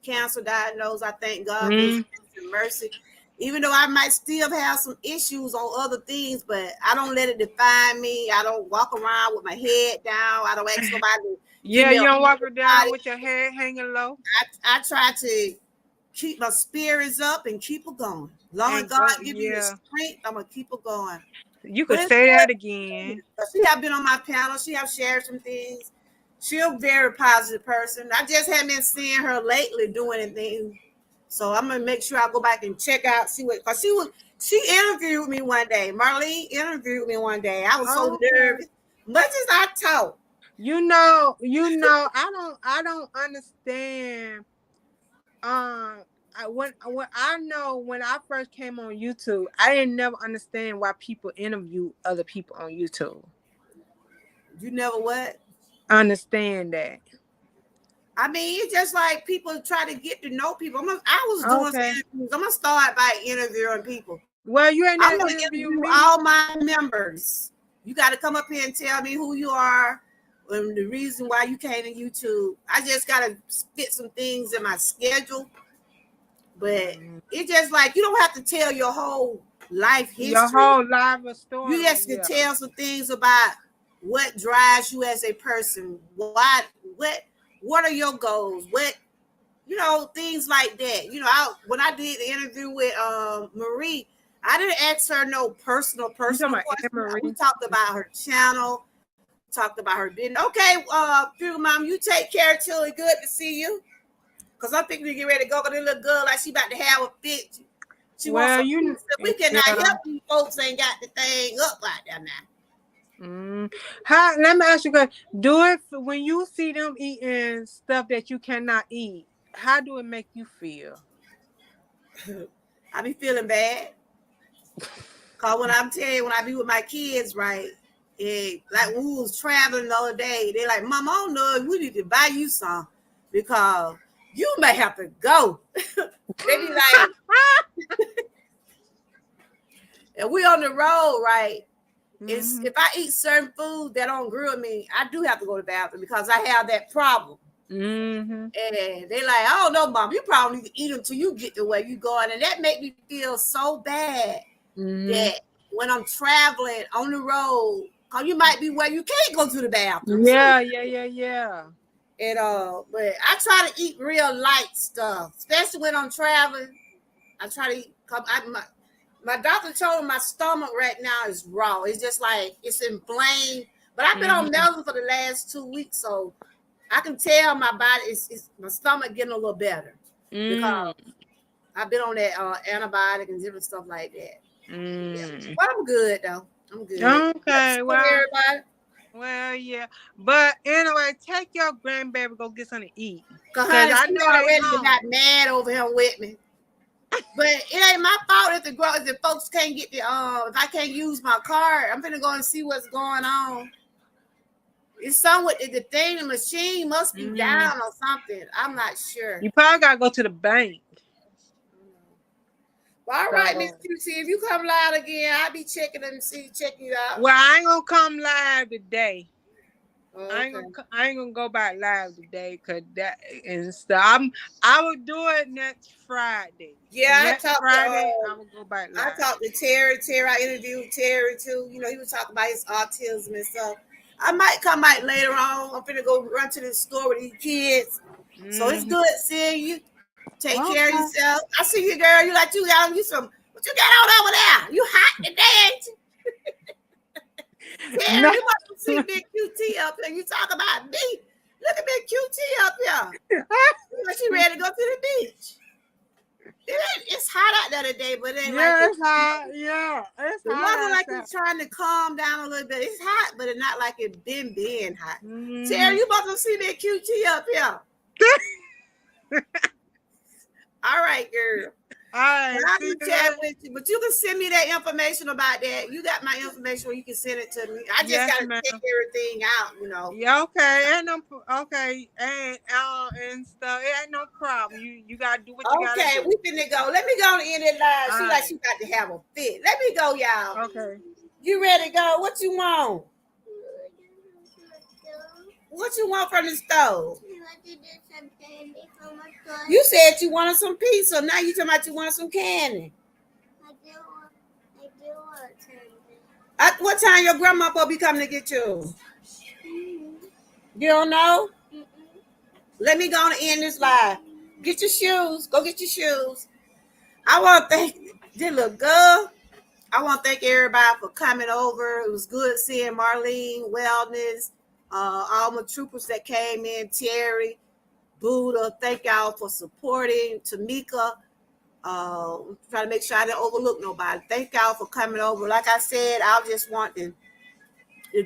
cancer diagnosed. I thank God for his Mm-hmm. grace and mercy. Even though I might still have some issues on other things, but I don't let it define me. I don't walk around with my head down. I don't ask nobody to give Yeah, me a you don't walk her down body. with your head hanging low I try to keep my spirits up and keep it going. Long as and God go. give me the Yeah, strength, I'm gonna keep it going. you But could it's say that good. again. She have been on my panel. She have shared some things. She's a very positive person. I just haven't been seeing her lately doing anything. So I'm gonna make sure I go back and check out, see what, cause she interviewed me one day. Marlene interviewed me one day. I was so Okay. nervous. Much as I talk. I don't understand. When I know when I first came on YouTube, I didn't never understand why people interview other people on YouTube. You never what? Understand that? I mean, it's just like people try to get to know people. I was doing some Okay. interviews. I'm gonna start by interviewing people. Well, you ain't I'm never gonna interview interview me. all my members. You got to come up here and tell me who you are and the reason why you came to YouTube. I just gotta fit some things in my schedule, but Mhm. it's just like you don't have to tell your whole life Your history. whole life You story, just can yeah. tell some things about what drives you as a person. What are your goals? Things like that. When I did the interview with Marie, I didn't ask her no personal You talking about Anne question. We Marie? talked about her channel, talked about her business. Okay, Fugal Mom, you take care till it. Good to see you. Cause I'm thinking to get ready to go. Cause this little girl like she about to have a fit. She wants Well, some pizza. We cannot yeah. help these folks ain't got the thing up out there now. How? Let me ask you a question. Do it when you see them eating stuff that you cannot eat. How do it make you feel? I be feeling bad. Cause when I'm telling you, when I be with my kids, right? Like when we was traveling the other day, they like, Mom, I don't know if we need to buy you some because You may have to go. They be like, and we on the road, right? It's if I eat certain food that don't agree with me, I do have to go to the bathroom because I have that problem. And they like, I don't know, mom, you probably need to eat until you get to where you going. And that make me feel so bad that when I'm traveling on the road, because you might be where you can't go to the bathroom. Yeah. And but I try to eat real light stuff, especially when I'm traveling. I try to eat. My doctor told me my stomach right now is raw. It's just like it's inflamed. But I've been on medicine for the last 2 weeks, so I can tell my body is my stomach getting a little better because I've been on that antibiotic and different stuff like that. Yeah. But I'm good though. I'm good. Okay, well, everybody. Well, yeah, but anyway, take your grandbaby go get something to eat. Cause Cause honey, I she know they already hungry. got mad over him with me. But it ain't my fault if folks can't get the if I can't use my card. I'm gonna go and see what's going on. It's something with the thing, the machine must be down or something. I'm not sure. You probably gotta go to the bank. Well, all right, Miss QC, if you come live again, I'll be checking you out. Well, I ain't gonna come live today. Oh, I ain't gonna go back live today because that and stuff. I will do it next Friday. Yeah, next Friday I will go back live. I talked to Terry. I interviewed Terry too. You know, he was talking about his autism and stuff. I might come out later on. I'm finna go run to the store with these kids. So it's good seeing you. Take care of yourself. I see you, girl. You like you got you some. What you got on over there? You hot today, ain't you? Terry, you must see Big QT up here. You talk about me. Look at Big QT up here. She ready to go to the beach. It's hot out there today, but it ain't like it's hot. Yeah, it's the hot. weather like it's trying to calm down a little bit. It's hot, but it's not like it's been hot. Terry, you about to see that QT up here. All right, girl. All right, I can chat with you, but you can send me that information about that. You got my information where you can send it to me. I just gotta check everything out, you know. Yeah, okay, and and stuff. It ain't no problem. You gotta do what you gotta do. Okay, we finna go. Let me go and end it live. She like she got to have a fit. Let me go, y'all. Okay. You ready to go? What you want? What you want from the stove? You said you wanted some pizza. Now you talking about you want some candy. I do want candy. What time your grandma supposed to be coming to get you? You don't know? Let me go and end this live. Get your shoes. Go get your shoes. I want to thank this little girl. I want to thank everybody for coming over. It was good seeing Marlene, Wellness, all my troopers that came in, Terry, Buddha. Thank y'all for supporting. Tamika, trying to make sure I didn't overlook nobody. Thank y'all for coming over. Like I said, I just want to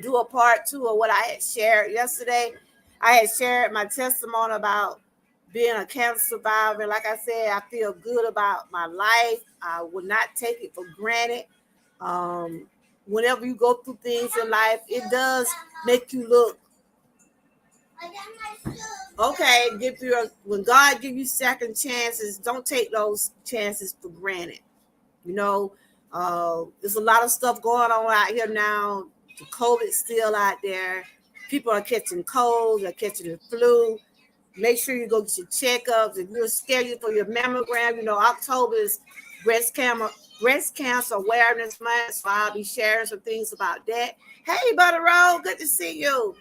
do a part 2 of what I had shared yesterday. I had shared my testimony about being a cancer survivor. Like I said, I feel good about my life. I will not take it for granted. Whenever you go through things in life, it does make you look okay. When God give you second chances, don't take those chances for granted. You know, there's a lot of stuff going on out here now. The COVID's still out there. People are catching colds, they're catching the flu. Make sure you go get your checkups. If you're scheduled for your mammogram, you know, October is breast cancer awareness month, so I'll be sharing some things about that. Hey, Butter Roll, good to see you.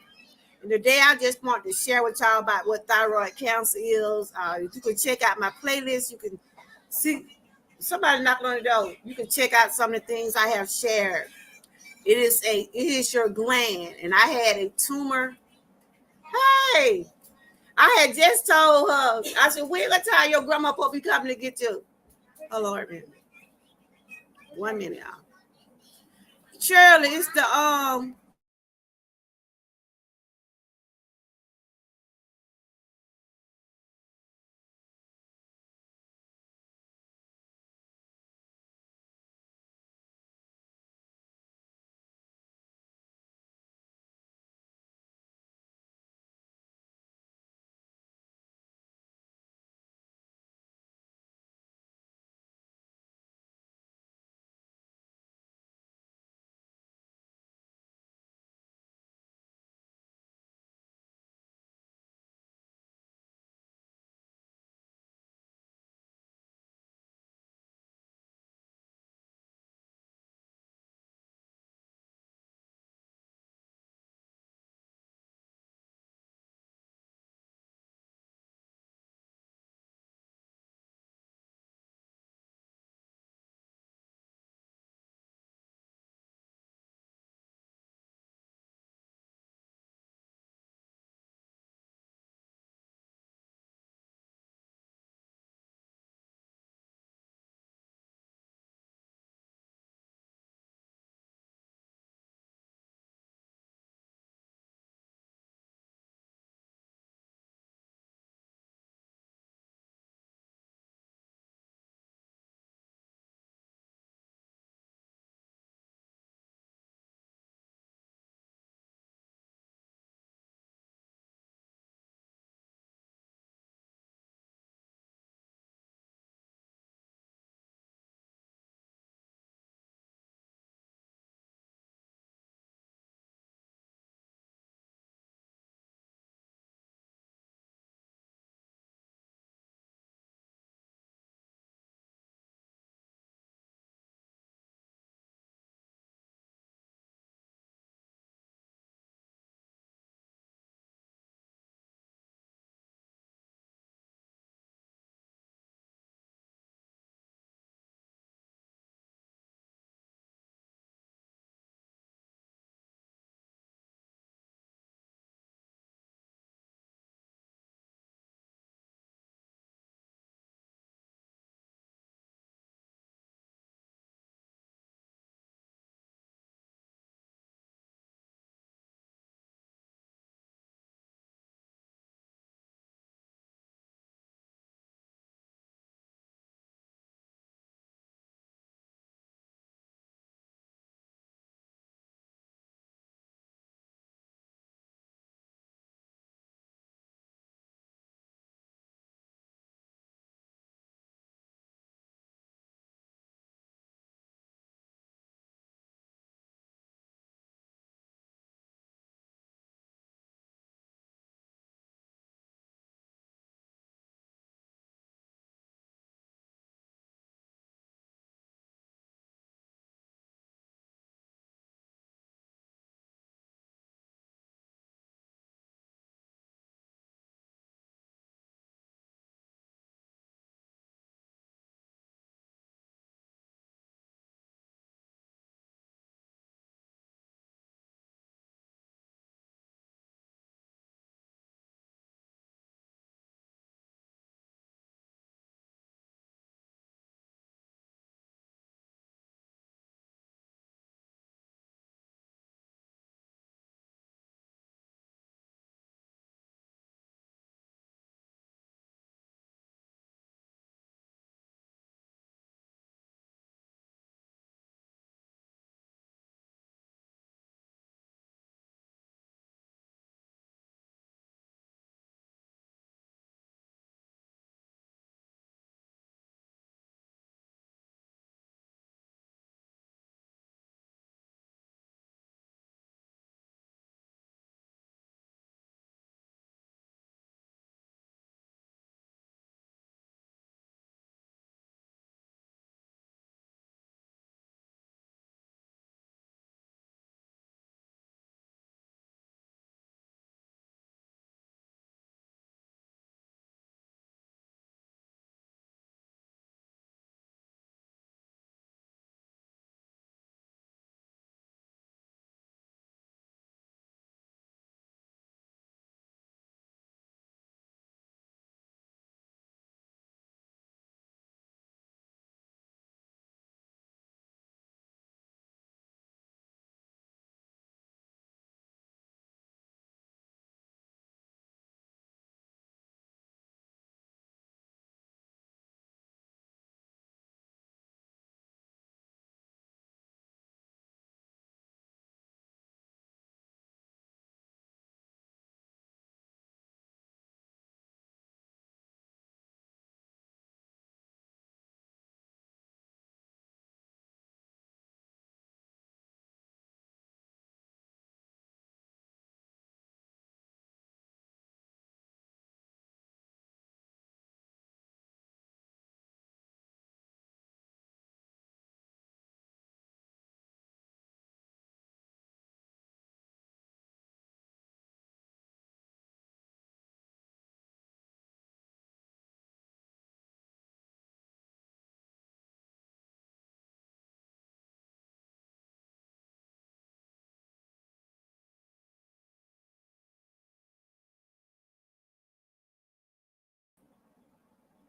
And today I just want to share with y'all about what thyroid cancer is. If you can check out my playlist, you can see somebody knocking on the door. You can check out some of the things I have shared. It is your gland, and I had a tumor. Hey, I had just told her. I said, "When what time your grandma supposed to be coming to get you?" Hold on a minute. 1 minute, y'all. Shirley, it's the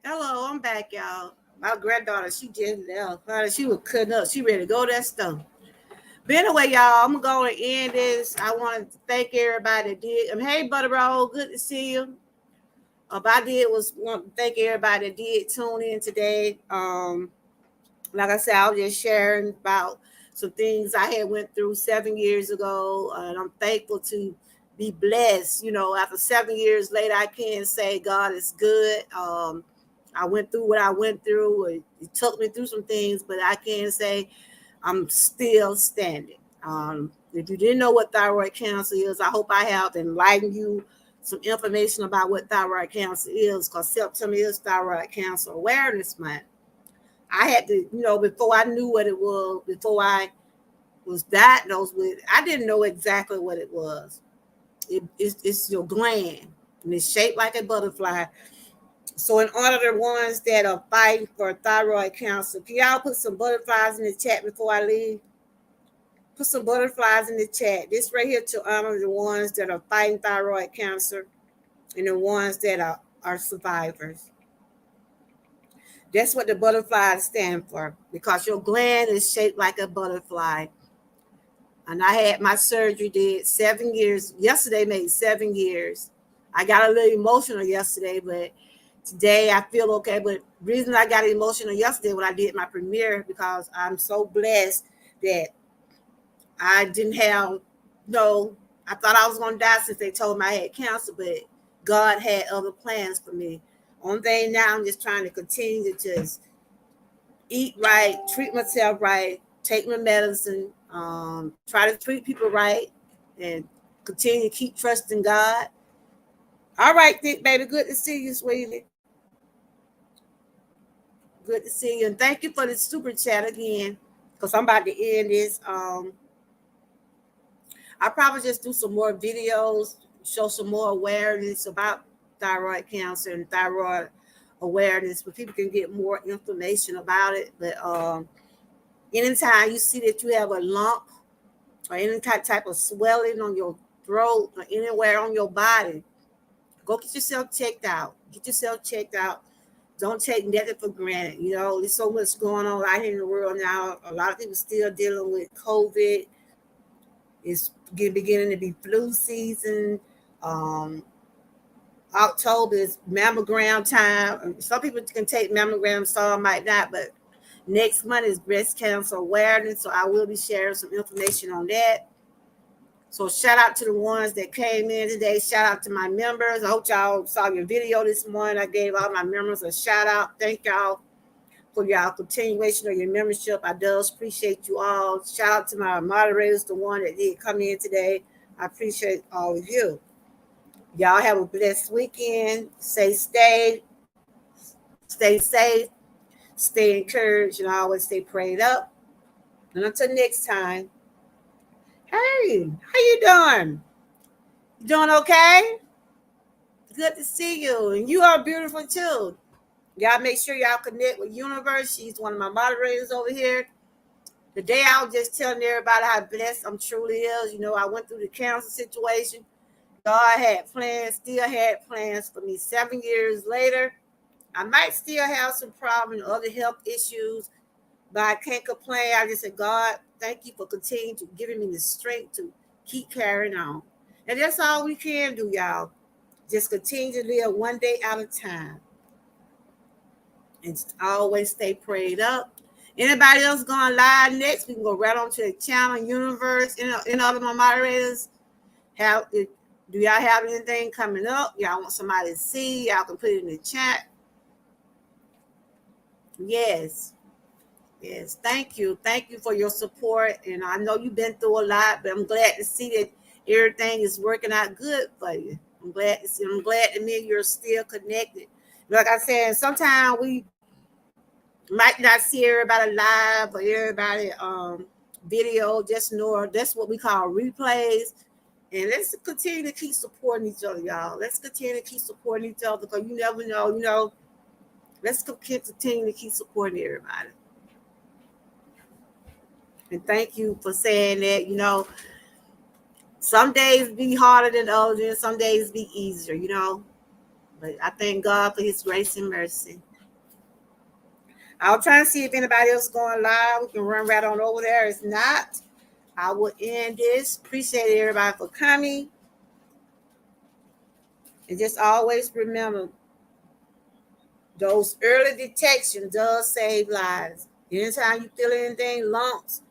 Hello, I'm back, y'all. My granddaughter, she just left. She was cutting up. She ready to go to that stuff. But anyway, y'all, I'm going to end this. I want to thank everybody that did. Hey, Butter Roll, good to see you. I did was want to thank everybody that did tune in today. Like I said, I was just sharing about some things I had went through 7 years ago, and I'm thankful to be blessed. After 7 years later, I can say God is good. I went through what I went through. It took me through some things, but I can say I'm still standing. If you didn't know what thyroid cancer is, I hope I have enlightened you some information about what thyroid cancer is, because September is Thyroid Cancer Awareness Month. I had to, before I knew what it was, before I was diagnosed with, I didn't know exactly what it was. It's your gland, and it's shaped like a butterfly. So in order the ones that are fighting for thyroid cancer, can y'all put some butterflies in the chat before I leave? Put some butterflies in the chat. This right here to honor the ones that are fighting thyroid cancer and the ones that are survivors. That's what the butterflies stand for, because your gland is shaped like a butterfly. And I had my surgery did 7 years. Yesterday made 7 years. I got a little emotional yesterday, but today I feel okay. But the reason I got emotional yesterday when I did my premiere, because I'm so blessed that I didn't have I thought I was going to die since they told me I had cancer, but God had other plans for me. Only thing now, I'm just trying to continue to just eat right, treat myself right, take my medicine, try to treat people right, and continue to keep trusting God. All right, Thick Baby, good to see you, sweetie. Good to see you, and thank you for the super chat again, because I'm about to end this. I'll probably just do some more videos, show some more awareness about thyroid cancer and thyroid awareness, but people can get more information about it. But anytime you see that you have a lump or any type of swelling on your throat or anywhere on your body, go get yourself checked out. Get yourself checked out. Don't take nothing for granted. There's so much going on out here in the world now. A lot of people still dealing with COVID. It's beginning to be flu season. October is mammogram time. Some people can take mammograms, some might not, but next month is breast cancer awareness, so I will be sharing some information on that. So shout out to the ones that came in today. Shout out to my members. I hope y'all saw your video this morning. I gave all my members a shout out. Thank y'all for y'all continuation of your membership. I does appreciate you all. Shout out to my moderators, the one that did come in today. I appreciate all of you. Y'all have a blessed weekend. Stay safe, stay encouraged, and always stay prayed up. And until next time, hey, how you doing? You doing okay? Good to see you. And you are beautiful too. Y'all make sure y'all connect with Universe. She's one of my moderators over here. Today I was just telling everybody how blessed I'm truly is. I went through the cancer situation. God had plans, still had plans for me 7 years later. I might still have some problems, other health issues, but I can't complain. I just said, God, thank you for continuing to giving me the strength to keep carrying on. And that's all we can do, y'all. Just continue to live one day at a time. And always stay prayed up. Anybody else going live next? We can go right on to the channel Universe. Any other my moderators do y'all have anything coming up? Y'all want somebody to see? Y'all can put it in the chat. Yes. Thank you for your support. And I know you've been through a lot, but I'm glad to see that everything is working out good for you. I'm glad to me you're still connected. Like I said, sometimes we might not see everybody live or everybody video. Just know that's what we call replays. And let's continue to keep supporting each other, y'all. Let's continue to keep supporting each other, because you never know, let's continue to keep supporting everybody. And thank you for saying that. Some days be harder than others, and some days be easier, But I thank God for his grace and mercy. I'll try and see if anybody else is going live. We can run right on over there. If not, I will end this. Appreciate everybody for coming. And just always remember, those early detection does save lives. Anytime you feel anything, lumps,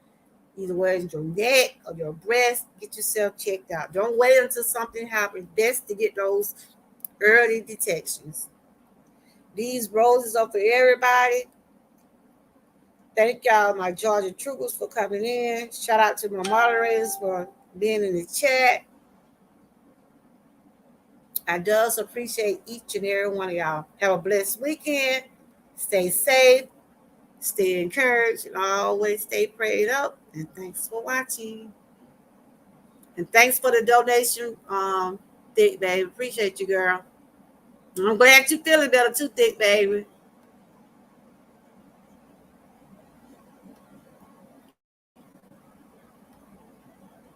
either whether it's your neck or your breast, get yourself checked out. Don't wait until something happens. Best to get those early detections. These roses are for everybody. Thank y'all, my Georgia troopers, for coming in. Shout out to my moderators for being in the chat. I does appreciate each and every one of y'all. Have a blessed weekend. Stay safe. Stay encouraged. And always stay prayed up. And thanks for watching. And thanks for the donation, Thick Baby. Appreciate you, girl. I'm glad you're feeling better too, Thick Baby.